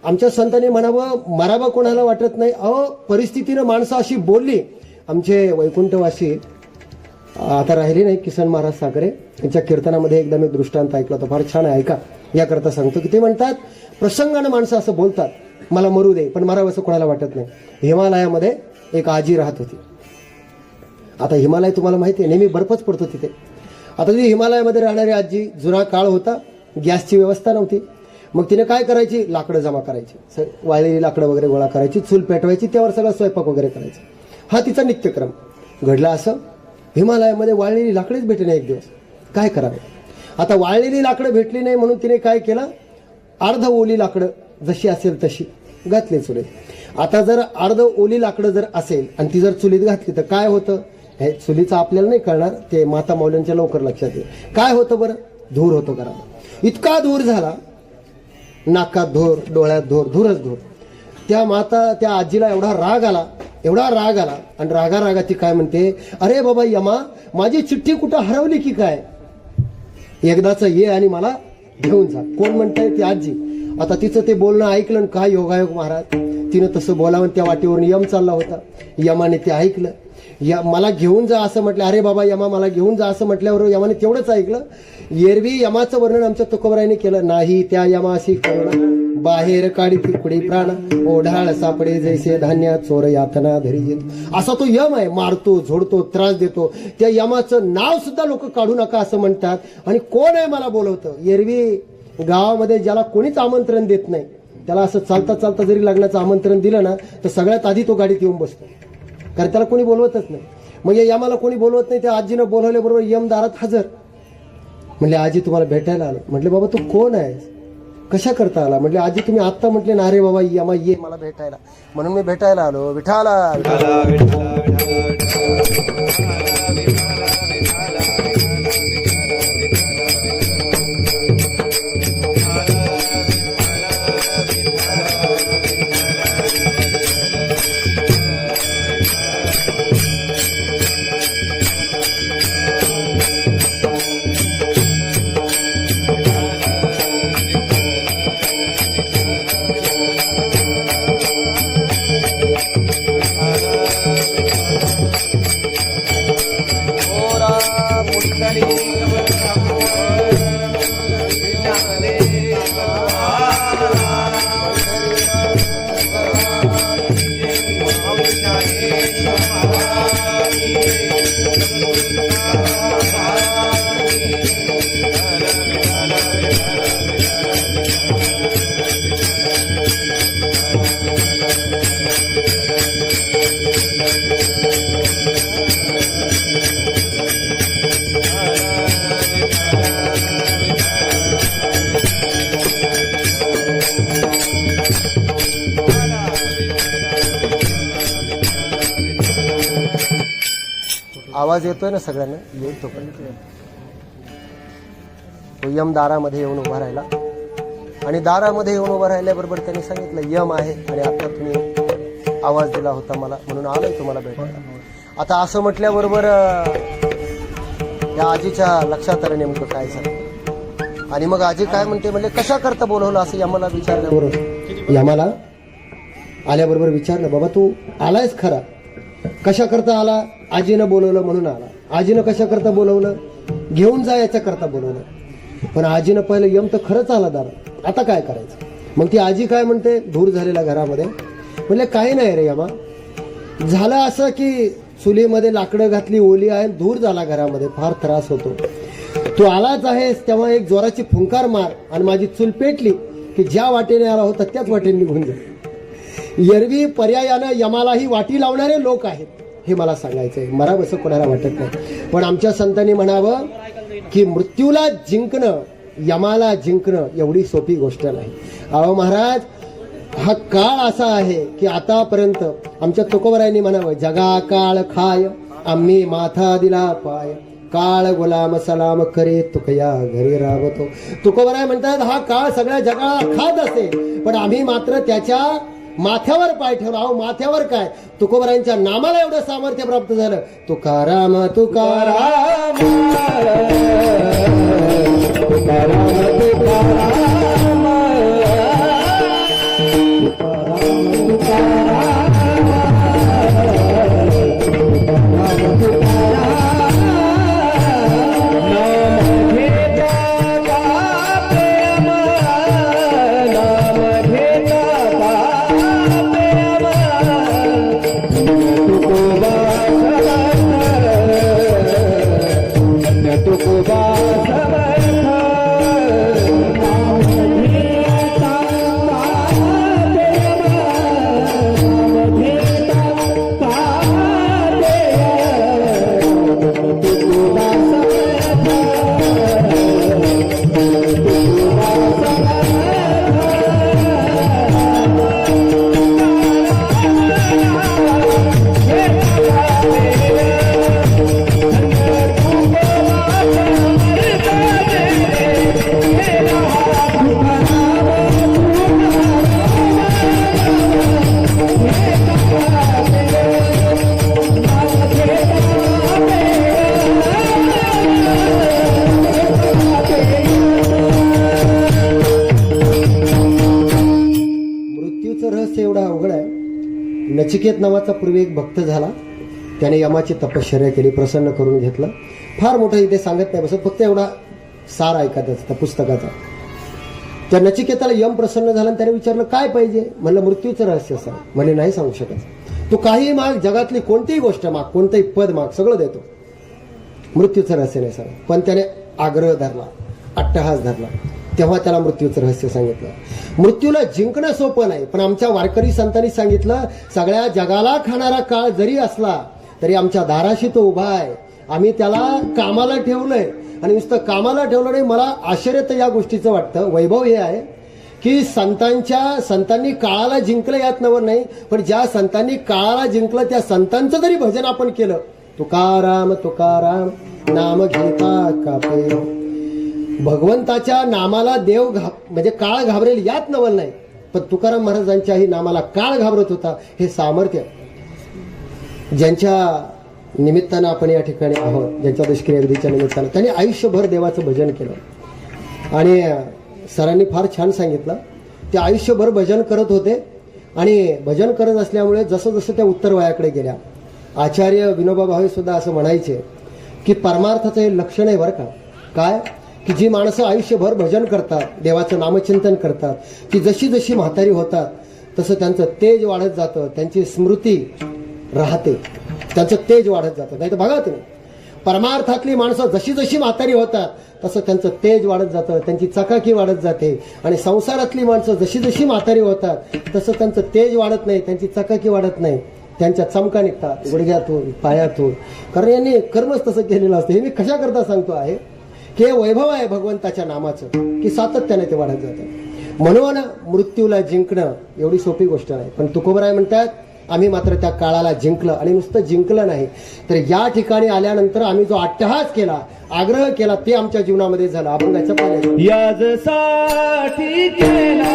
आमच्या संतांनी म्हणावं, मरावं कोणाला वाटत नाही. अहो, परिस्थितीनं माणसं अशी बोलली. आमचे वैकुंठवासी आता राहिले नाही, किसन महाराज साखरे यांच्या कीर्तनामध्ये एकदा मी दृष्टांत ऐकला होता, फार छान आहे, ऐका. याकरता सांगतो की ते म्हणतात, प्रसंगानं माणसं असं बोलतात, मला मरू दे, पण मरावं असं कोणाला वाटत नाही. हिमालयामध्ये एक आजी राहत होती. आता हिमालय तुम्हाला माहिती आहे, नेहमी बर्फच पडतो तिथे. आता ती हिमालयामध्ये राहणारी आजी, जुना काळ होता, गॅसची व्यवस्था नव्हती. मग तिने काय करायची, लाकडं जमा करायची, वाळलेली लाकडं वगैरे गोळा करायची, चूल पेटवायची, त्यावर सगळा स्वयंपाक वगैरे करायचा. हा तिचा नित्यक्रम. घडला असं, हिमालयामध्ये वाळलेली लाकडेच भेटली नाही एक दिवस. काय करावे. आता वाळलेली लाकडं भेटली नाही म्हणून तिने काय केलं, अर्ध ओली लाकडं जशी असेल तशी घातली चुलीत. आता जर अर्ध ओली लाकडं जर असेल आणि ती जर चुलीत घातली तर काय होतं, हे चुलीचं आपल्याला नाही कळणार, ते माता मौल्यांच्या लवकर लक्षात येईल. काय होतं बरं, धूर होतो घरात. इतका धूर झाला, नाकात धूर, डोळ्यात धूर, धूरच धूर. त्या आजीला एवढा राग आला आणि रागा ती काय म्हणते, अरे बाबा यमा, माझी चिठ्ठी कुठं हरवली की काय, एकदाच ये आणि मला घेऊन जा. कोण म्हणताय, ती आजी. आता तिचं ते बोलणं ऐकलं, काय योगायोग महाराज, तिनं तसं बोलावं, त्या वाटेवरून यम चालला होता. यमाने ते ऐकलं, मला घेऊन जा असं म्हटलं. अरे बाबा यमा, मला घेऊन जा असं म्हटल्यावर यमाने तेवढंच ऐकलं. एरवी यमाचं वर्णन आमच्या तुकोबरायांनी केलं नाही. त्या यमाशी करुणा, बाहेर काढी तिकडी प्राण, ओढाळ सापडे जैसे धान्य, चोर यातना धरी येतो. असा तो यम आहे, मारतो, झोडतो, त्रास देतो. त्या यमाचं नाव सुद्धा लोक काढू नका असं म्हणतात. आणि कोण आहे मला बोलवतं. एरवी गावामध्ये ज्याला कोणीच आमंत्रण देत नाही, त्याला असं चालता जरी लग्नाचं आमंत्रण दिलं ना, तर सगळ्यात आधी तो गाडीत येऊन बसतो, कारण त्याला कोणी बोलवतच नाही. मग या यमाला कोणी बोलवत नाही. त्या आजीनं बोलवल्याबरोबर यम दारात हजर. म्हणले, आजी तुम्हाला भेटायला आलो. म्हटले, बाबा तू कोण आहेस, कशा करता आला. म्हटले, आजी तुम्ही आत्ता म्हटले ना, अरे बाबा यमा ये मला भेटायला, म्हणून मी भेटायला आलो. विठाला आवाज येतोय ना सगळ्यांना, येईल तो पण. तो यम दारामध्ये येऊन उभा राहिला आणि दारामध्ये येऊन उभा राहिल्याबरोबर त्यांनी सांगितलं, यम आहे आणि आता तुम्ही आवाज दिला होता मला, म्हणून आलोय तुम्हाला भेटायला. आता असं म्हटल्याबरोबर या आजीच्या लक्षात आलं नेमकं काय झालं. आणि मग आजी काय म्हणते, म्हणजे कशा करता बोलवलं असं यमाला विचारलं. यमाला आल्याबरोबर विचारलं, बाबा तू आलायस खरा, कशा करता आला. आजीनं बोलवलं म्हणून आला. आजीनं कशा करता बोलवलं, घेऊन जा याच्या करता बोलवलं. पण आजीनं पहिलं यम तर खरंच आला दार, आता काय करायचं. मग ती आजी काय म्हणते, धूर झालेला घरामध्ये. म्हणले, काही नाही रे यमा, झालं असं की चुलीमध्ये लाकडं घातली, ओली आहे, धूर झाला घरामध्ये, फार त्रास होतो. तू आलाच आहेस तेव्हा एक जोराची फुंकार मार आणि माझी चूल पेटली की ज्या वाटेने आला होता त्याच वाटेने निघून जा. एरवी पर्यायानं यमालाही वाटी लावणारे लोक आहेत, हे मला सांगायचंय. मरावं असं कोणाला वाटत नाही, पण आमच्या संतांनी म्हणावं की मृत्यूला जिंकणं, यमाला जिंकणं एवढी सोपी गोष्ट नाही. अहो महाराज, हा काळ असा आहे की आतापर्यंत आमच्या तुकोबरायांनी म्हणावं, जगा काळ खाय आम्ही माथा दिला पाय, काळ गुलाम सलाम करे तुकया घरी राबतो. तुकोबराय म्हणतात, हा काळ सगळ्या जगाला खात असे, पण आम्ही मात्र त्याच्या माथ्यावर पाय ठेवला. अहो माथ्यावर काय, तुकोबरायांच्या नामाला एवढं सामर्थ्य प्राप्त झालं. तुकाराम तुकाराम तुकाराम नचिकेत नावाचा पूर्वी एक भक्त झाला. त्याने यमाची तपश्चर्या केली, प्रसन्न करून घेतलं. फार मोठं इथे सांगत नाही बसत, फक्त एवढा सार ऐका त्या पुस्तकाचा. त्या नचिकेताला यम प्रसन्न झाला आणि त्याने विचारलं काय पाहिजे. म्हणलं मृत्यूचं रहस्य सांग. म्हणे नाही सांगू शकत. तू काही माग, जगातली कोणतीही गोष्ट माग, कोणतंही पद माग, सगळं देतो, मृत्यूचं रहस्य नाही सांग. पण त्याने आग्रह धरला, अट्टहास धरला. तेव्हा त्याला मृत्यूचं रहस्य सांगितलं. मृत्यूला जिंकणं सोपं नाही, पण आमच्या वारकरी संतांनी सांगितलं सगळ्या जगाला खाणारा काळ जरी असला तरी आमच्या दाराशी तो उभा आहे. आम्ही त्याला कामाला ठेवलंय. आणि नुसतं कामाला ठेवलं नाही, मला आश्चर्य तर या गोष्टीचं वाटतं, वैभव हे आहे की संतांनी काळाला जिंकलं यात नवर नाही, पण ज्या संतांनी काळाला जिंकलं त्या संतांचं जरी भजन आपण केलं, तुकाराम तुकाराम नाम घेता कापे, भगवंताच्या नामाला देव म्हणजे काळ घाबरेल यात नवल नाही, पण तुकाराम महाराजांच्याही नामाला काळ घाबरत होता. हे सामर्थ्य ज्यांच्या निमित्तानं आपण या ठिकाणी आहोत, ज्यांच्या दुष्क्रिया विधीच्या निमित्तानं, त्यांनी आयुष्यभर देवाचं भजन केलं. आणि सरांनी फार छान सांगितलं, ते आयुष्यभर भजन करत होते. आणि भजन करत असल्यामुळे जसं जसं त्या उत्तर वयाकडे गेल्या, आचार्य विनोबा भावे सुद्धा असं म्हणायचे की परमार्थाचं हे लक्षण आहे बरं का. काय की जी माणसं आयुष्यभर भजन करतात, देवाचं नामचिंतन करतात, ती जशी जशी म्हातारी होतात तसं त्यांचं तेज वाढत जातं, त्यांची स्मृती राहते, त्यांचं तेज वाढत जातं. नाही तर बघा तुम्ही, परमार्थातली माणसं जशी जशी म्हातारी होतात तसं त्यांचं तेज वाढत जातं, त्यांची चकाकी वाढत जाते. आणि संसारातली माणसं जशी जशी म्हातारी होतात तसं त्यांचं तेज वाढत नाही, त्यांची चकाकी वाढत नाही, त्यांच्या चमका निघतात गुडघ्यातून पायातून. कारण यांनी कर्मच तसं केलेलं असतं. हे मी कशा करता सांगतो आहे की हे वैभव आहे भगवंताच्या नामाचं, की सातत्याने ते वाढत जातं. म्हणून मृत्यूला जिंकणं एवढी सोपी गोष्ट नाही. पण तुकोबराय म्हणतात आम्ही मात्र त्या काळाला जिंकलं. आणि नुसतं जिंकलं नाही तर या ठिकाणी आल्यानंतर आम्ही जो अट्टहास केला, आग्रह केला, ते आमच्या जीवनामध्ये झालं. अभंगाच्या पाण्यात याजसाठी केला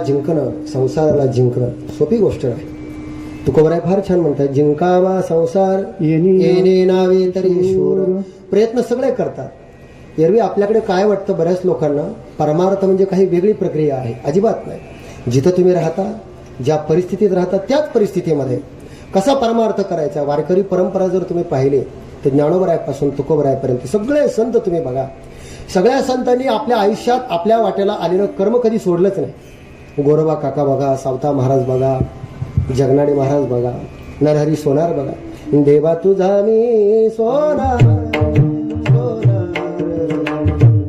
जिंकणं, संसाराला जिंकणं सोपी गोष्ट नाही. तुकोबराय फार छान म्हणतात, जिंकावा संसार येणे नावे तरी शूर. प्रयत्न सगळे करतात. एरवी आपल्याकडे काय वाटतं बऱ्याच लोकांना, परमार्थ म्हणजे काही वेगळी प्रक्रिया आहे. अजिबात नाही. जिथं तुम्ही राहता, ज्या परिस्थितीत राहता, त्याच परिस्थितीमध्ये कसा परमार्थ करायचा. वारकरी परंपरा जर तुम्ही पाहिली तर ज्ञानोबरायापासून तुकोबरायापर्यंत सगळे संत तुम्ही बघा. सगळ्या संतांनी आपल्या आयुष्यात आपल्या वाट्याला आलेलं कर्म कधी सोडलंच नाही. गोरोबा काका बघा, सावता महाराज बघा, जगनाडे महाराज बघा, नरहरी सोनार बघा. देवा तुझा मी सोनार, सोनार,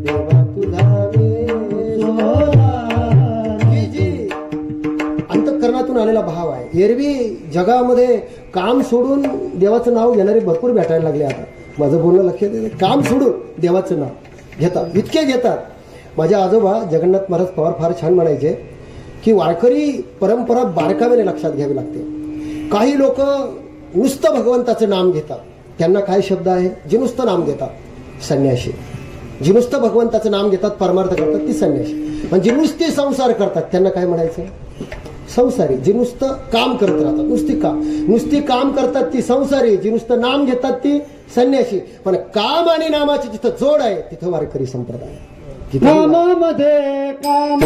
देवा तुझा मी सोनार. जी आलेला भाव आहे. एरवी जगामध्ये काम सोडून देवाचं नाव घेणारे भरपूर भेटायला लागले. आता माझं बोलणं लक्षात येते, काम सोडून देवाचं नाव घेतात, इतके घेतात. माझे आजोबा जगन्नाथ महाराज पवार फार छान म्हणायचे की वारकरी परंपरा बारकाव्याने लक्षात घ्यावी लागते. काही लोक नुसतं भगवंताचं नाम घेतात, त्यांना काय शब्द आहे, जे नुसतं नाम घेतात संन्याशी. जी नुसतं भगवंताचं नाम घेतात, परमार्थ करतात, ती संन्याशी. पण जी नुसते संसार करतात त्यांना काय म्हणायचं, संसारी. जी नुसतं काम करत राहतात, नुसती काम करतात ती संसारी. जी नुसतं नाम घेतात ती संन्याशी. पण काम आणि नामाची जिथं जोड आहे तिथं वारकरी संप्रदाय. कामामध्ये काम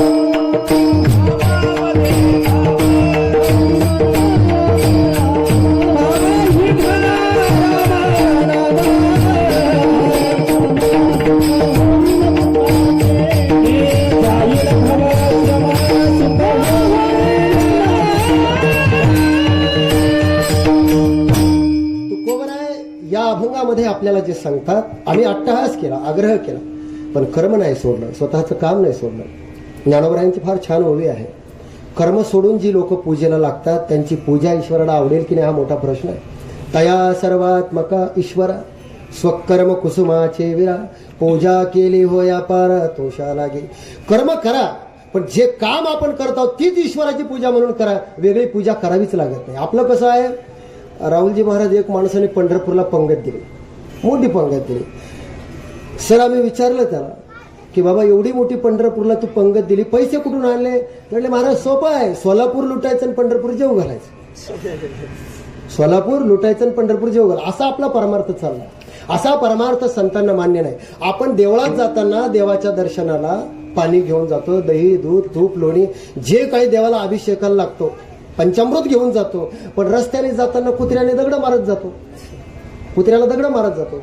या अभंगामध्ये आपल्याला जे सांगतात, आम्ही अट्टहास केला, आग्रह केला, पण कर्म नाही सोडलं, स्वतःचं काम नाही सोडलं. ज्ञानोबरायांची फार छान ओवी आहे. कर्म सोडून जी लोक पूजेला लागतात त्यांची पूजा ईश्वराला आवडेल की नाही हा मोठा प्रश्न आहे. तया सर्वात्मका ईश्वरा स्वकर्म कुसुमाचे विरा पूजा केली होया पार तोषा लागे. कर्म करा, पण जे काम आपण करतो तीच ईश्वराची पूजा म्हणून करा, वेगळी पूजा करावीच लागत नाही. आपलं कसं आहे, राहुलजी महाराज एक माणसाने पंढरपूरला पंगत दिली, मोठी पंगत दिली. सर आम्ही विचारलं त्याला की बाबा एवढी मोठी पंढरपूरला तू पंगत दिली, पैसे कुठून आणले? म्हणले महाराज सोपं आहे, सोलापूर लुटायचं आणि पंढरपूर जेव घालायचं. सोलापूर लुटायचं आणि पंढरपूर जेव घालायचं, असा आपला परमार्थ चालला. असा परमार्थ संतांना मान्य नाही. आपण देवळात जाताना देवाच्या दर्शनाला पाणी घेऊन जातो, दही दूध तूप लोणी जे काही देवाला अभिषेकाला लागतो, पंचामृत घेऊन जातो. पण रस्त्याने जाताना कुत्र्याने दगड मारत जातो, कुत्र्याला दगड मारत जातो.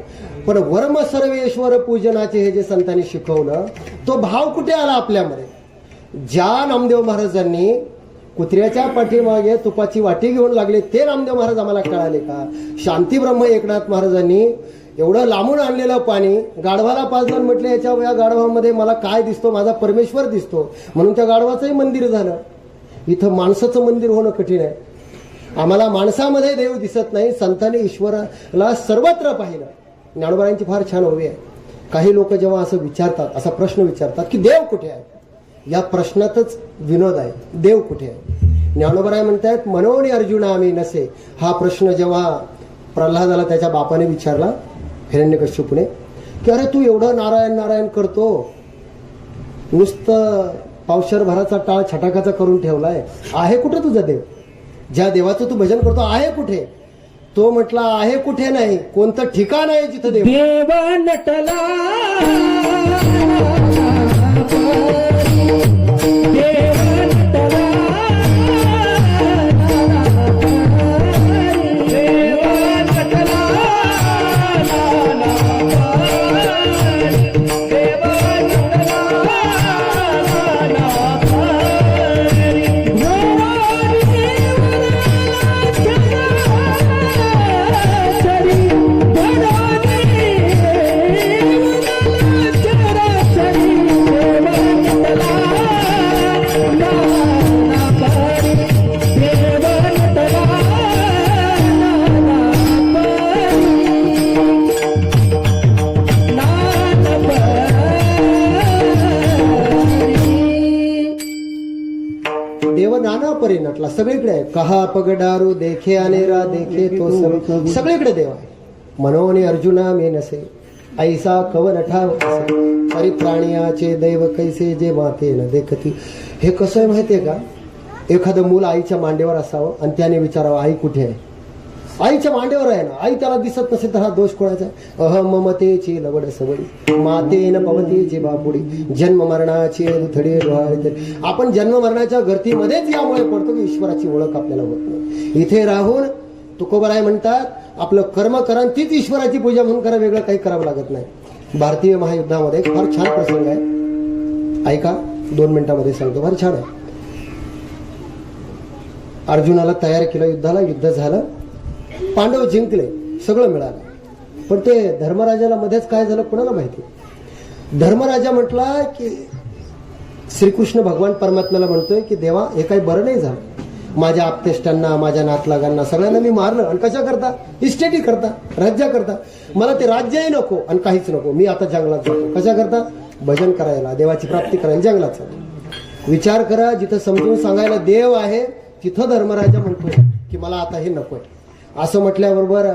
पण वर्म सर्वेश्वर पूजनाचे हे जे संतांनी शिकवलं, तो भाव कुठे आला आपल्यामध्ये? ज्या नामदेव महाराजांनी कुत्र्याच्या पाठीमागे तुपाची वाटी घेऊन लागले ते नामदेव महाराज आम्हाला कळाले का? शांती ब्रह्म एकनाथ महाराजांनी एवढं लांबून आणलेलं पाणी गाढवाला पाजलं, म्हटलं याच्या या गाढवामध्ये मला काय दिसतो, माझा परमेश्वर दिसतो, म्हणून त्या गाढवाचंही मंदिर झालं. इथं माणसाचं मंदिर होणं कठीण आहे. आम्हाला माणसामध्ये देव दिसत नाही, संतांनी ईश्वराला सर्वत्र पाहिलं. ज्ञानोबरायांची फार छान ओवी आहे. काही लोक जेव्हा असं विचारतात, असा प्रश्न विचारतात की देव कुठे आहे, या प्रश्नातच विनोद आहे. देव कुठे आहे? ज्ञानोबराय म्हणतात मनोनी अर्जुना आम्ही नसे. हा प्रश्न जेव्हा प्रल्हादाला त्याच्या बापाने विचारला हिरण्यकश्यपूने की अरे तू एवढं नारायण नारायण करतो, नुसतं पावशर भराचा टाळ छटाकाचा करून ठेवलाय, आहे कुठे तुझा देव? ज्या देवाचं तू भजन करतो आहे कुठे? तो म्हटला आहे कुठे नाही, कोणतं ठिकाण आहे जिथं देव? देव नटला नटला, सगळीकडे आहे. कहा पगडारू देखे अनेरा देखे तो सगळीकडे देव आहे. मनोनी अर्जुना मी नसे ऐसा कवन ठाव परिप्राणियाचे दैव कैसे जे माते न देखती. हे कसं आहे माहितीये का? एखादं मूल आईच्या मांडीवर असावं आणि त्याने विचारावं आई कुठे आहे? आईच्या मांडीवर आहे ना, आई त्याला दिसत नसेल तर हा दोष कोणाचा? अहम ममतेची लवड सवडी मातेन पवतीची बापुडी जन्म मरणाची थडी डोहाळी. आपण जन्म मरणाच्या गर्दीमध्येच यामुळे पडतो की ईश्वराची ओळख आपल्याला होत नाही. इथे राहून तुकोबराय म्हणतात आपलं कर्म करा, तीच ईश्वराची पूजा म्हणून करा, वेगळं काही करावं लागत नाही. भारतीय महायुद्धामध्ये एक फार छान प्रसंग आहे, ऐका, 2 मिनिटांमध्ये सांगतो, फार छान आहे. अर्जुनाला तयार केलं युद्धाला, युद्ध झालं, पांडव जिंकले, सगळं मिळालं. पण ते धर्मराजाला मध्येच काय झालं कोणाला माहिती? धर्मराजा म्हटला की श्रीकृष्ण भगवान परमात्म्याला म्हणतोय की देवा हे काही बरं नाही झालं, माझ्या आप्तेष्टांना, माझ्या नातलागांना सगळ्यांना मी मारलं. आणि कशा करता? इस्टेटी करता, राज्या करता. मला ते राज्यही नको आणि काहीच नको. मी आता जंगलात जातो. कशा करता? भजन करायला, देवाची प्राप्ती करायला जंगलात जातो. विचार करा, जिथं समजून सांगायला देव आहे तिथं धर्मराजा म्हणतोय की मला आता हे नकोय. असं म्हटल्याबरोबर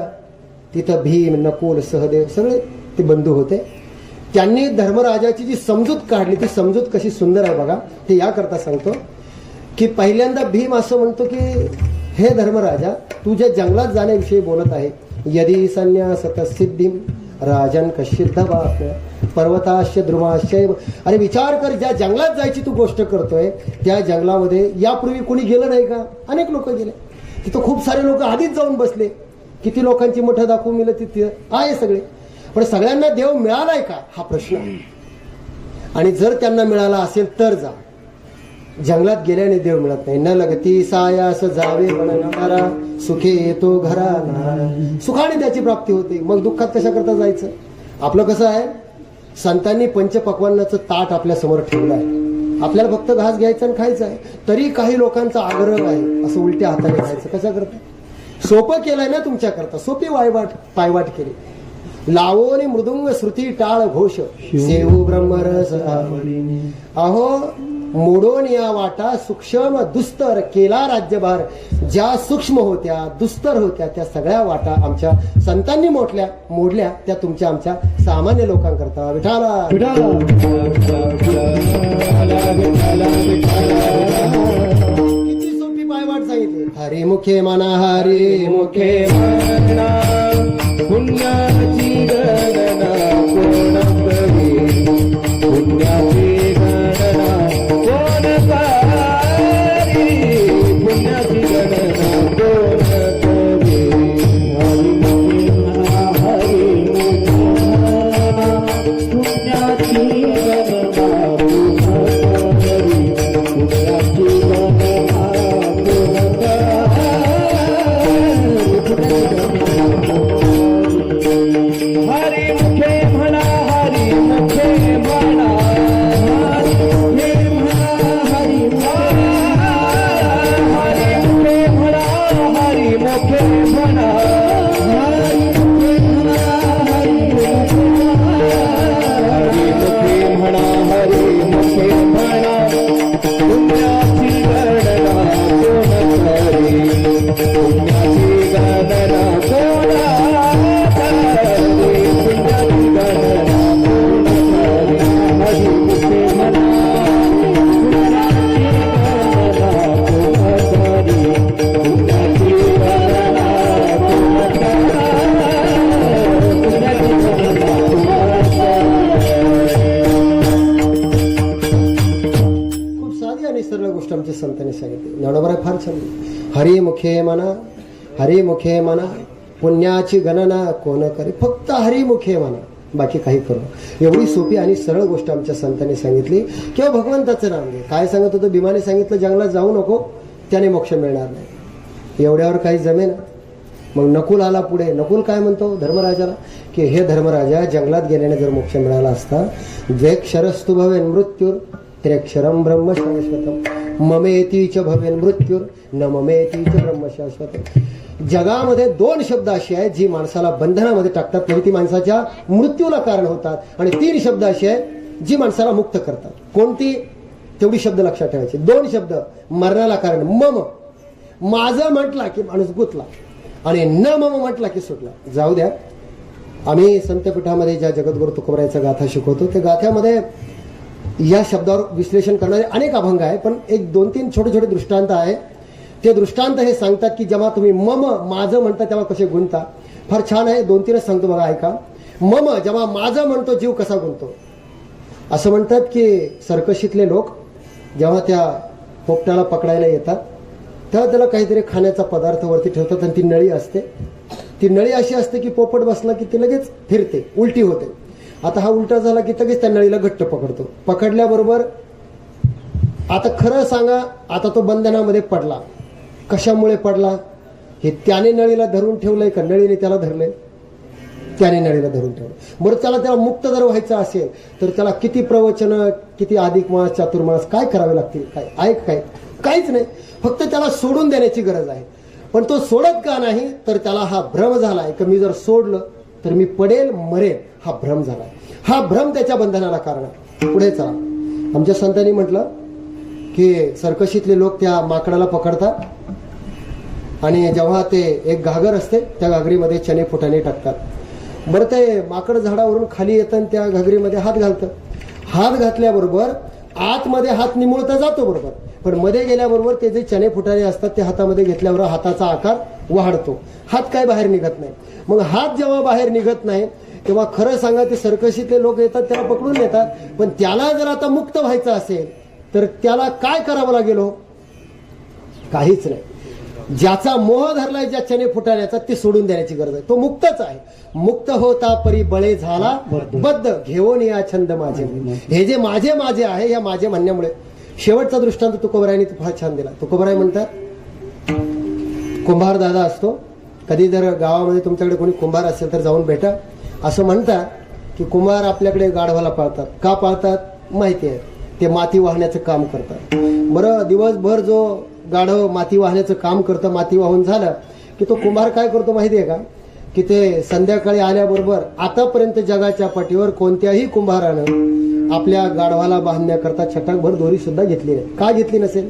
तिथं भीम, नकुल, सहदेव सगळे ते बंधू होते. त्यांनी धर्मराजाची जी समजूत काढली, ती समजूत कशी सुंदर आहे बघा. ते याकरता सांगतो की पहिल्यांदा भीम असं म्हणतो की हे धर्मराजा, तू ज्या जंगलात जाण्याविषयी बोलत आहे, यदी संन्यासत सिद्धीम राजन कश्चिद्ध बाप पर्वताश्य ध्रुवाश्य. अरे विचार कर, ज्या जंगलात जायची तू गोष्ट करतोय त्या जंगलामध्ये यापूर्वी कोणी गेलं नाही का? अनेक लोक गेले. तिथं खूप सारे लोक आधीच जाऊन बसले. किती लोकांची मठं दाखवून मिळत तिथे आहे सगळे. पण सगळ्यांना देव मिळालाय का हा प्रश्न आहे. आणि जर त्यांना मिळाला असेल तर जा. जंगलात गेल्याने देव मिळत नाही. न लगती सायास जावे बनणारा सुखे येतो घरा नारा. सुखाने त्याची प्राप्ती होते. मग दुःखात कशा करता जायचं? आपलं कसं आहे, संतांनी पंचपक्वान्नाचं ताट आपल्या समोर ठेवलं आहे. आपल्याला फक्त घास घ्यायचा आणि खायचा आहे. तरी काही लोकांचा आग्रह आहे असं उलट्या हाताने खायचं. कशा करता? सोपं केलंय ना तुमच्या करता. सोपी पायवाट केली. लावोनी मृदुंग श्रुती टाळ घोष सेवू ब्रह्मरस. अहो मोडोन या वाटा सूक्ष्म दुस्तर केला राज्यभार. ज्या सूक्ष्म होत्या, दुस्तर होत्या, त्या सगळ्या वाटा आमच्या संतांनी मोडल्या त्या तुमच्या आमच्या सामान्य लोकांकरता. विठाला किती सोपी पायवाट सांगितली. हरिमुखे म्हणा, हरिमुखे म्हणा, पुण्याची गणना कोण करी, पुण्याची गणना कोण करी, पुण्याची गणना कोण करी. हरिमुखे म्हणा, हरिमुखे म्हणा, पुण्याची गणना कोण करी, पुण्याची गणना संतांनी सांगितले. ज्ञानोबा फार छान. हरिमुखे म्हणा, हरिमुखे म्हणा, पुण्याची गणना कोण करे. फक्त हरिमुखे म्हणा, बाकी काही करू. एवढी सोपी आणि सरळ गोष्ट आमच्या संतांनी सांगितली. किंवा भगवंताचं नाम घे. काय सांगत होतं भीमाने सांगितलं, जंगलात जाऊ नको, त्याने मोक्ष मिळणार नाही. एवढ्यावर काही जमेना. मग नकुल आला पुढे. नकुल काय म्हणतो धर्मराजाला की हे धर्मराजा, जंगलात गेल्याने जर मोक्ष मिळाला असता, द्वेक्षरस्तु भवेन मृत्यूर त्र्यक्षरम ब्रह्म शाश्वतम ममेतीच भवेन मृत्यूर न ममेतीच ब्रह्म शाश्वतम. जगामध्ये दोन शब्द असे आहेत जी माणसाला बंधनामध्ये टाकतात, तरी ती माणसाच्या मृत्यूला कारण होतात. आणि 3 शब्द असे आहेत जी माणसाला मुक्त करतात. कोणती? तेवढी शब्द लक्षात ठेवायचे. 2 शब्द मरणाला कारण. मम, माझं म्हटला की माणूस गुतला, आणि न मम म्हटला की सुटला. जाऊ द्या, आम्ही संतपीठामध्ये ज्या जगद्गुरु तुकोबरायचा गाथा शिकवतो, त्या गाथ्यामध्ये या शब्दावर विश्लेषण करणारे अनेक अभंग आहे. पण एक 2-3 छोटे छोटे दृष्टांत आहे. ते दृष्टांत हे सांगतात की जेव्हा तुम्ही मम, माझं म्हणता तेव्हा कसे गुंता. फार छान आहे. 2-3च सांगतो बघा, ऐका. मम, जेव्हा माझं म्हणतो जीव कसा गुंतो. असं म्हणतात की सर्कशीतले लोक जेव्हा त्या पोपटाला पकडायला येतात तेव्हा त्याला काहीतरी खाण्याचा पदार्थ वरती ठेवतात, आणि ती नळी असते. ती नळी अशी असते की पोपट बसला की ती लगेच फिरते, उलटी होते. आता हा उलटा झाला की लगेच त्या नळीला घट्ट पकडतो. पकडल्याबरोबर आता खरं सांगा, आता तो बंधनामध्ये पडला. कशामुळे पडला? हे त्याने नळीला धरून ठेवलंय का नळीने त्याला धरलंय? त्याने नळीला धरून ठेवलं. बरं, त्याला मुक्त जर व्हायचं असेल तर त्याला किती प्रवचन, किती अधिक मास, चातुर्मास काय करावे लागतील? काय काहीच नाही. फक्त त्याला सोडून देण्याची गरज आहे. पण तो सोडत का नाही, तर त्याला हा भ्रम झालाय की मी जर सोडलं तर मी पडेल मरेल, हा भ्रम झालाय. हा भ्रम त्याच्या बंधनाला कारण आहे. पुढे चला. आमच्या संतांनी म्हटलं की सर्कशीतले लोक त्या माकडाला पकडतात आणि जेव्हा ते एक घागर असते त्या घागरीमध्ये चणे फुटाणे टाकतात. बरं ते माकड झाडावरून खाली येतं आणि त्या घागरीमध्ये हात घालतं. हात घातल्याबरोबर आतमध्ये हात निमुळता जातो बरोबर, पण मध्ये गेल्याबरोबर ते जे चणे फुटाणे असतात ते हातामध्ये घेतल्यावर हाताचा आकार वाढतो, हात काय बाहेर निघत नाही. मग हात जेव्हा बाहेर निघत नाही तेव्हा खरं सांगा ते सर्कशीतले लोक येतात, त्याला पकडून नेतात. पण त्याला जर आता मुक्त व्हायचं असेल तर त्याला काय करावं लागेल हो? काहीच नाही. ज्याचा मोह धरलाय ज्या चणे फुटाण्याचा ते सोडून देण्याची गरज आहे. तो मुक्तच आहे. मुक्त होता परी बळे झाला बद्ध घेऊन या छंद माझे. हे जे माझे माझे आहे या माझे म्हणण्यामुळे शेवटचा दृष्टांत तुकोबरायांनी फार छान दिला. तुकोबराय म्हणतात, कुंभार दादा असतो, कधी जर गावामध्ये तुमच्याकडे कोणी कुंभार असेल तर जाऊन भेटा. असं म्हणतात की कुंभार आपल्याकडे गाढवाला पाळतात. का पाळतात माहिती आहे, ते माती वाहण्याचं काम करतात. बरं, दिवसभर जो गाढव माती वाहण्याचं काम करतं, माती वाहून झालं की तो कुंभार काय करतो माहिती आहे का, की ते संध्याकाळी आल्याबरोबर आतापर्यंत जगाच्या पाठीवर कोणत्याही कुंभारानं आपल्या गाढवाला बांधण्याकरता छटाकभर दोरी सुद्धा घेतली नाही. का घेतली नसेल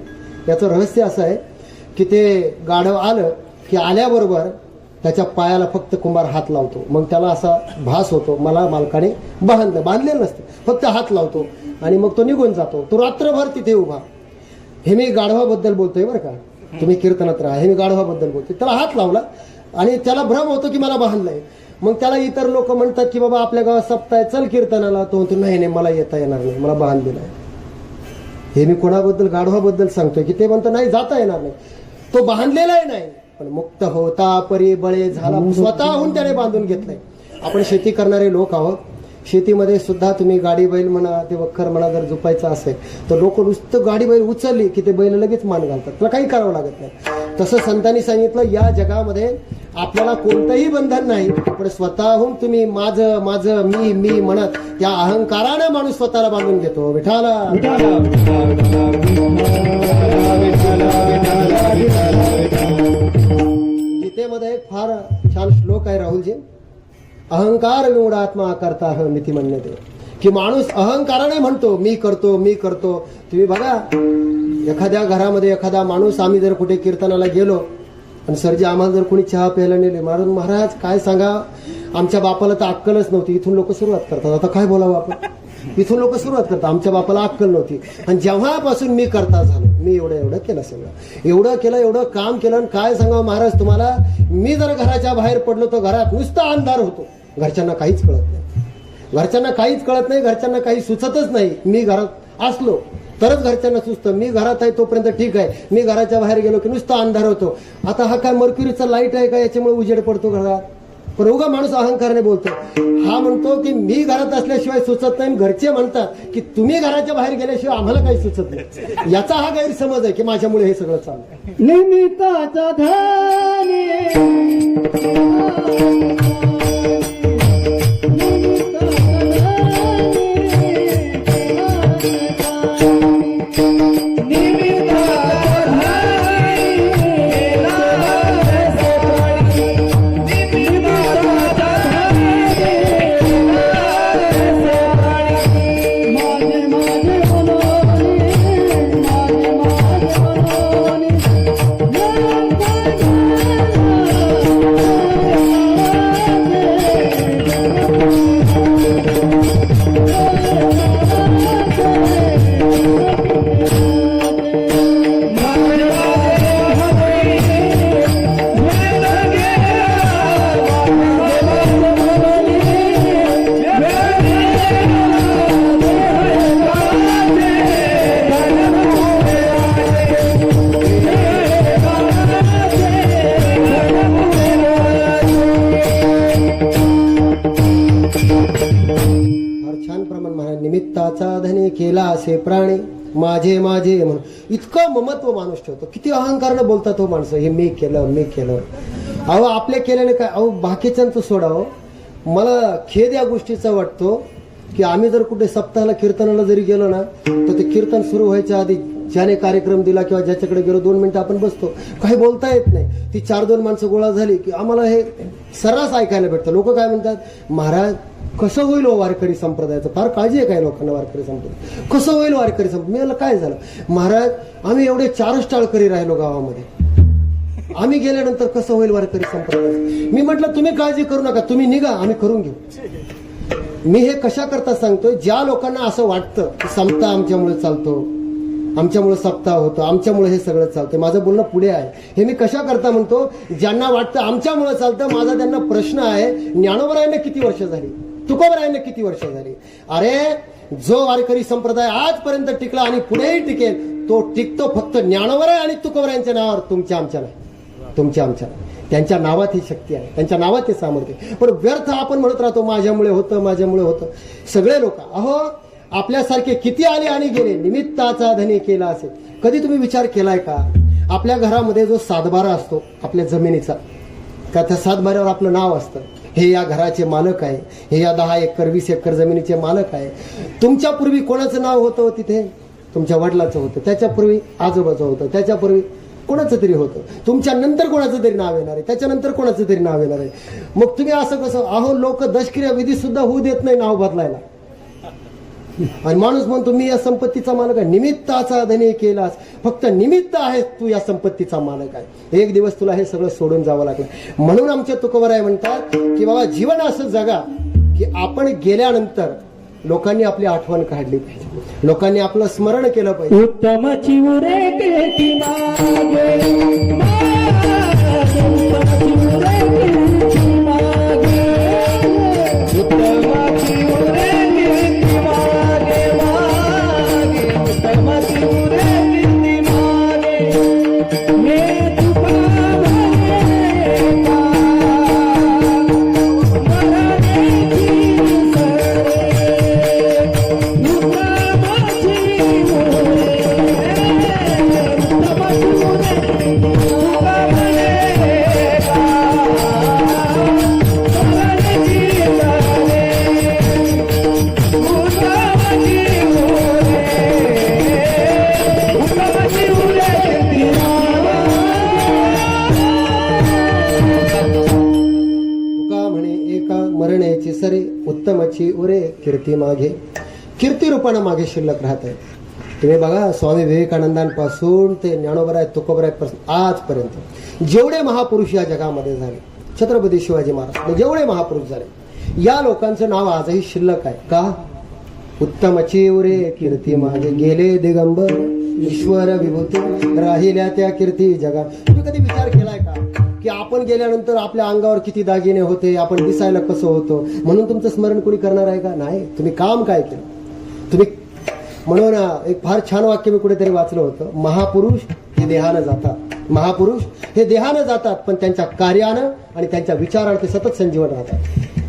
याचं रहस्य असं आहे की ते गाढव आलं की आल्याबरोबर त्याच्या पायाला फक्त कुंभार हात लावतो. मग त्याला असा भास होतो मला मालकाने बांधलेलं नसतं, फक्त हात लावतो आणि मग तो निघून जातो. तो रात्रभर तिथे उभा. हे मी गाढवाबद्दल बोलतोय बरं का, तुम्ही कीर्तनात राहा. हे मी गाढवाबद्दल बोलतोय. त्याला हात लावला आणि त्याला भ्रम होतो की मला बांधलंय. मग त्याला इतर लोक म्हणतात की बाबा आपल्या गावात सप्ताह आहे, चल कीर्तनाला. तो म्हणतो नाही नाही मला येता येणार नाही, मला बांधलेलं आहे. हे मी कोणाबद्दल? गाढवाबद्दल सांगतोय की ते म्हणतो नाही जाता येणार नाही, तो बांधलेलाही नाही. पण मुक्त होता परी बळे झाला, स्वतःहून त्याने बांधून घेतलंय. आपण शेती करणारे लोक आहोत. शेतीमध्ये सुद्धा तुम्ही गाडी बैल म्हणा ते वखर म्हणा जर झुपायचं असेल तर लोक नुसतं गाडी बैल उचलली की ते बैल लगेच मान घालतात, त्याला काही करावं लागत नाही. तसं संतांनी सांगितलं या जगामध्ये आपल्याला कोणतंही बंधन नाही, पण स्वतःहून तुम्ही माझं माझं मी मी म्हणत त्या अहंकारानं माणूस स्वतःला बांधून घेतो. विठाला गीतेमध्ये एक फार छान श्लोक आहे राहुलजी, अहंकार विमूढात्मा करता मिती म्हणणे, की माणूस अहंकाराने म्हणतो मी करतो मी करतो. तुम्ही बघा एखाद्या घरामध्ये एखादा माणूस, आम्ही जर कुठे कीर्तनाला गेलो आणि सरजी आम्हाला जर कोणी चहा प्यायला नेले, महाराज काय सांगा आमच्या बापाला तर अक्कलच नव्हती. इथून लोक सुरुवात करतात, आता काय बोलावं आपण. इथून लोक सुरुवात करतात आमच्या बापाला अक्कल नव्हती. आणि जेव्हापासून मी करता झालो, मी एवढं केलं सगळं, एवढं केलं, एवढं काम केलं. आणि काय सांगावं महाराज तुम्हाला, मी जर घराच्या बाहेर पडलो तर घरात नुसता अंधार होतो. घरच्यांना काहीच कळत नाही, घरच्यांना काहीच कळत नाही, घरच्यांना काही सुचतच नाही. मी घरात असलो तरच घरच्यांना सुचतं. मी घरात आहे तोपर्यंत ठीक आहे, मी घराच्या बाहेर गेलो की नुसता अंधार होतो. आता हा काय मर्क्युरीचा लाईट आहे का याच्यामुळे उजेड पडतो घरात? पण उगा माणूस अहंकाराने बोलतो. हा म्हणतो की मी घरात असल्याशिवाय सुचत नाही, घरचे म्हणतात की तुम्ही घराच्या बाहेर गेल्याशिवाय आम्हाला काही सुचत नाही. याचा हा गैरसमज आहे की माझ्यामुळे हे सगळं चाललंय. निमित्ताचा निमित्ताचा धनी केला असे प्राणी माझे माझे म्हणून इतकं ममत्व माणूस ठेवतो. किती अहंकारानं बोलतात हो माणसं, हे मी केलं मी केलं. अहो आपले केल्याने काय, अहो बाकीच्यांचं सोडावं. मला खेद या गोष्टीचा वाटतो की आम्ही जर कुठे सप्ताहाला कीर्तनाला जरी गेलो ना तर ते कीर्तन सुरू व्हायच्या आधी ज्याने कार्यक्रम दिला किंवा ज्याच्याकडे गेलो 2 मिनिटं आपण बसतो, काही बोलता येत नाही. ती 4-2 माणसं गोळा झाली की आम्हाला हे सर्रास ऐकायला भेटतं. लोक काय म्हणतात, महाराज कसं होईल हो वारकरी संप्रदायाचं? फार काळजी आहे काय लोकांना वारकरी संप्रदाय, कसं होईल वारकरी संप्रदाय? मी म्हणलं काय झालं? महाराज आम्ही एवढे 4च टाळकरी राहिलो गावामध्ये, आम्ही गेल्यानंतर कसं होईल वारकरी संप्रदाय? मी म्हटलं तुम्ही काळजी करू नका, तुम्ही निघा, आम्ही करून घेऊ. मी हे कशा करता सांगतोय, ज्या लोकांना असं वाटतं की समता आमच्यामुळे चालतो, आमच्यामुळे सप्ताह होतो, आमच्यामुळे हे सगळं चालतं, माझं बोलणं पुढे आहे. हे मी कशा करता म्हणतो, ज्यांना वाटतं आमच्यामुळे चालतं. माझा त्यांना प्रश्न आहे, ज्ञानोबरायांना किती वर्ष झाली, तुकोबरायांना किती वर्ष झाली? अरे जो वारकरी संप्रदाय आजपर्यंत टिकला आणि पुढेही टिकेल, तो टिकतो फक्त ज्ञानोबराय आणि तुकोबरायांच्या नावावर, तुमच्या आमच्या नाही, तुमच्या आमच्या नाही. त्यांच्या नावात ही शक्ती आहे, त्यांच्या नावात हे सामर्थ्य. पण व्यर्थ आपण म्हणत राहतो माझ्यामुळे होतं, माझ्यामुळे होतं. सगळे लोक अहो आपल्यासारखे किती आले आणि गेले, निमित्ताचा धनी केला असेल. कधी तुम्ही विचार केलाय का, आपल्या घरामध्ये जो 7-12 असतो आपल्या जमिनीचा, का त्या 7-12वर आपलं नाव असतं, हे या घराचे मालक आहे, हे या 10 एकर 20 एकर जमिनीचे मालक आहे. तुमच्यापूर्वी कोणाचं नाव होतं तिथे? तुमच्या वडिलाचं होतं, त्याच्यापूर्वी आजोबाचं होतं, त्याच्यापूर्वी कोणाचं तरी होतं, तुमच्या नंतर कोणाचं तरी नाव येणार आहे, त्याच्यानंतर कोणाचं तरी नाव येणार आहे. मग तुम्ही असं कसं? अहो लोक दशक्रिया विधी सुद्धा होऊ देत नाही नाव बदलायला, आणि माणूस म्हणतो मी या संपत्तीचा मालक आहे. निमित्ताचा धनी केलास, फक्त निमित्त आहेस तू या संपत्तीचा मालक आहे. एक दिवस तुला हे सगळं सोडून जावं लागलं. म्हणून आमचे तुकोबराय म्हणतात की बाबा जीवन असं जगा की आपण गेल्यानंतर लोकांनी आपली आठवण काढली पाहिजे, लोकांनी आपलं स्मरण केलं पाहिजे. उत्तमची उरे केली मागे, उत्तमची उरे केली मागे, उत्तमची उरे केली मागे, मागे उत्तमची उरे केली मागे. हे तुका मरण्याची सरे उत्तमची उरे कीर्ती मागे. कीर्ती रूपानं मागे शिल्लक राहत आहे. तुम्ही बघा स्वामी विवेकानंदांपासून ते ज्ञानोबराय तुकोबरायपासून आजपर्यंत जेवढे महापुरुष या जगामध्ये झाले, छत्रपती शिवाजी महाराज जेवढे महापुरुष झाले, या लोकांचं नाव आजही शिल्लक आहे. का? उत्तमची उरे कीर्ती मागे, गेले दिगंबर ईश्वर विभूती, राहिल्या त्या कीर्ती जगा. तुम्ही कधी विचार केलाय का की आपण गेल्यानंतर आपल्या अंगावर किती दागिने होते, आपण दिसायला कसं होतो, म्हणून तुमचं स्मरण कोणी करणार आहे का? नाही. तुम्ही काम काय केलं तुम्ही. म्हणून एक फार छान वाक्य मी कुठेतरी वाचलं होतं, महापुरुष हे देहानं जातात, महापुरुष हे देहानं जातात, पण त्यांच्या कार्यानं आणि त्यांच्या विचारानं ते सतत संजीवन राहतात.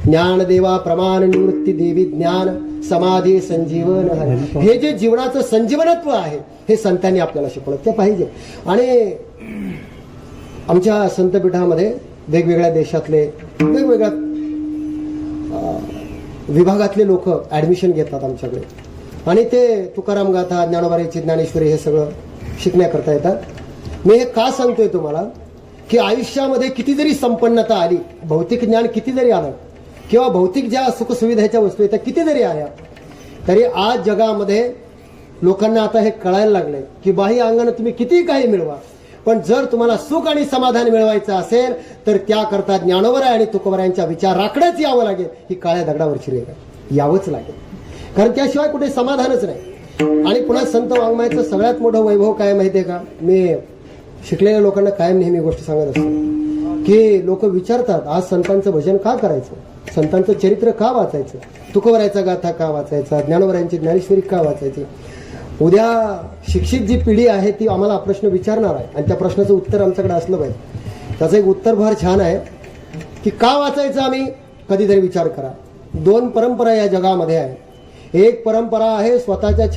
ज्ञान देवा प्रमाण निवृत्ती देवी ज्ञान समाधी संजीवन. हे जे जीवनाचं संजीवनत्व आहे हे संतांनी आपल्याला शिकवलं, ते पाहिजे. आणि आमच्या संतपीठामध्ये वेगवेगळ्या देशातले वेगवेगळ्या विभागातले लोक ऍडमिशन घेतात आमच्याकडे, आणि ते तुकाराम गाथा, ज्ञानोबाची ज्ञानेश्वरी हे सगळं शिकण्याकरता येतात. मी हे का सांगतोय तुम्हाला की आयुष्यामध्ये किती जरी संपन्नता आली, भौतिक ज्ञान किती जरी आलं, किंवा भौतिक ज्या सुखसुविधाच्या वस्तू आहेत त्या किती जरी आल्या, तरी आज जगामध्ये लोकांना आता हे कळायला लागलंय की बाह्य अंगाने तुम्ही किती काही मिळवा, पण जर तुम्हाला सुख आणि समाधान मिळवायचं असेल तर त्याकरता ज्ञानोबराय आणि तुकोबरायांच्या विचाराकडेच यावं लागेल. ही काळ्या दगडावरची रेघ आहे, यावंच लागेल, कारण त्याशिवाय कुठे समाधानच नाही. आणि पुन्हा संत वाङ्मयाचं सगळ्यात मोठं वैभव काय माहितीये का? मी शिकलेल्या लोकांना कायम नेहमी गोष्ट सांगत असतो की लोक विचारतात आज संतांचं भजन का करायचं, संतांचं चरित्र का वाचायचं, तुकोबरायचा गाथा का वाचायचा, ज्ञानोबरायांची ज्ञानेश्वरी का वाचायची. उद्या शिक्षित जी पिढी आहे ती आम्हाला प्रश्न विचारणार आहे, आणि त्या प्रश्नाचं उत्तर आमच्याकडे असलं पाहिजे. त्याचं एक उत्तर फार छान आहे की का वाचायचं आम्ही, कधीतरी विचार करा. 2 परंपरा या जगामध्ये आहे. एक परंपरा आहे स्वतःच्या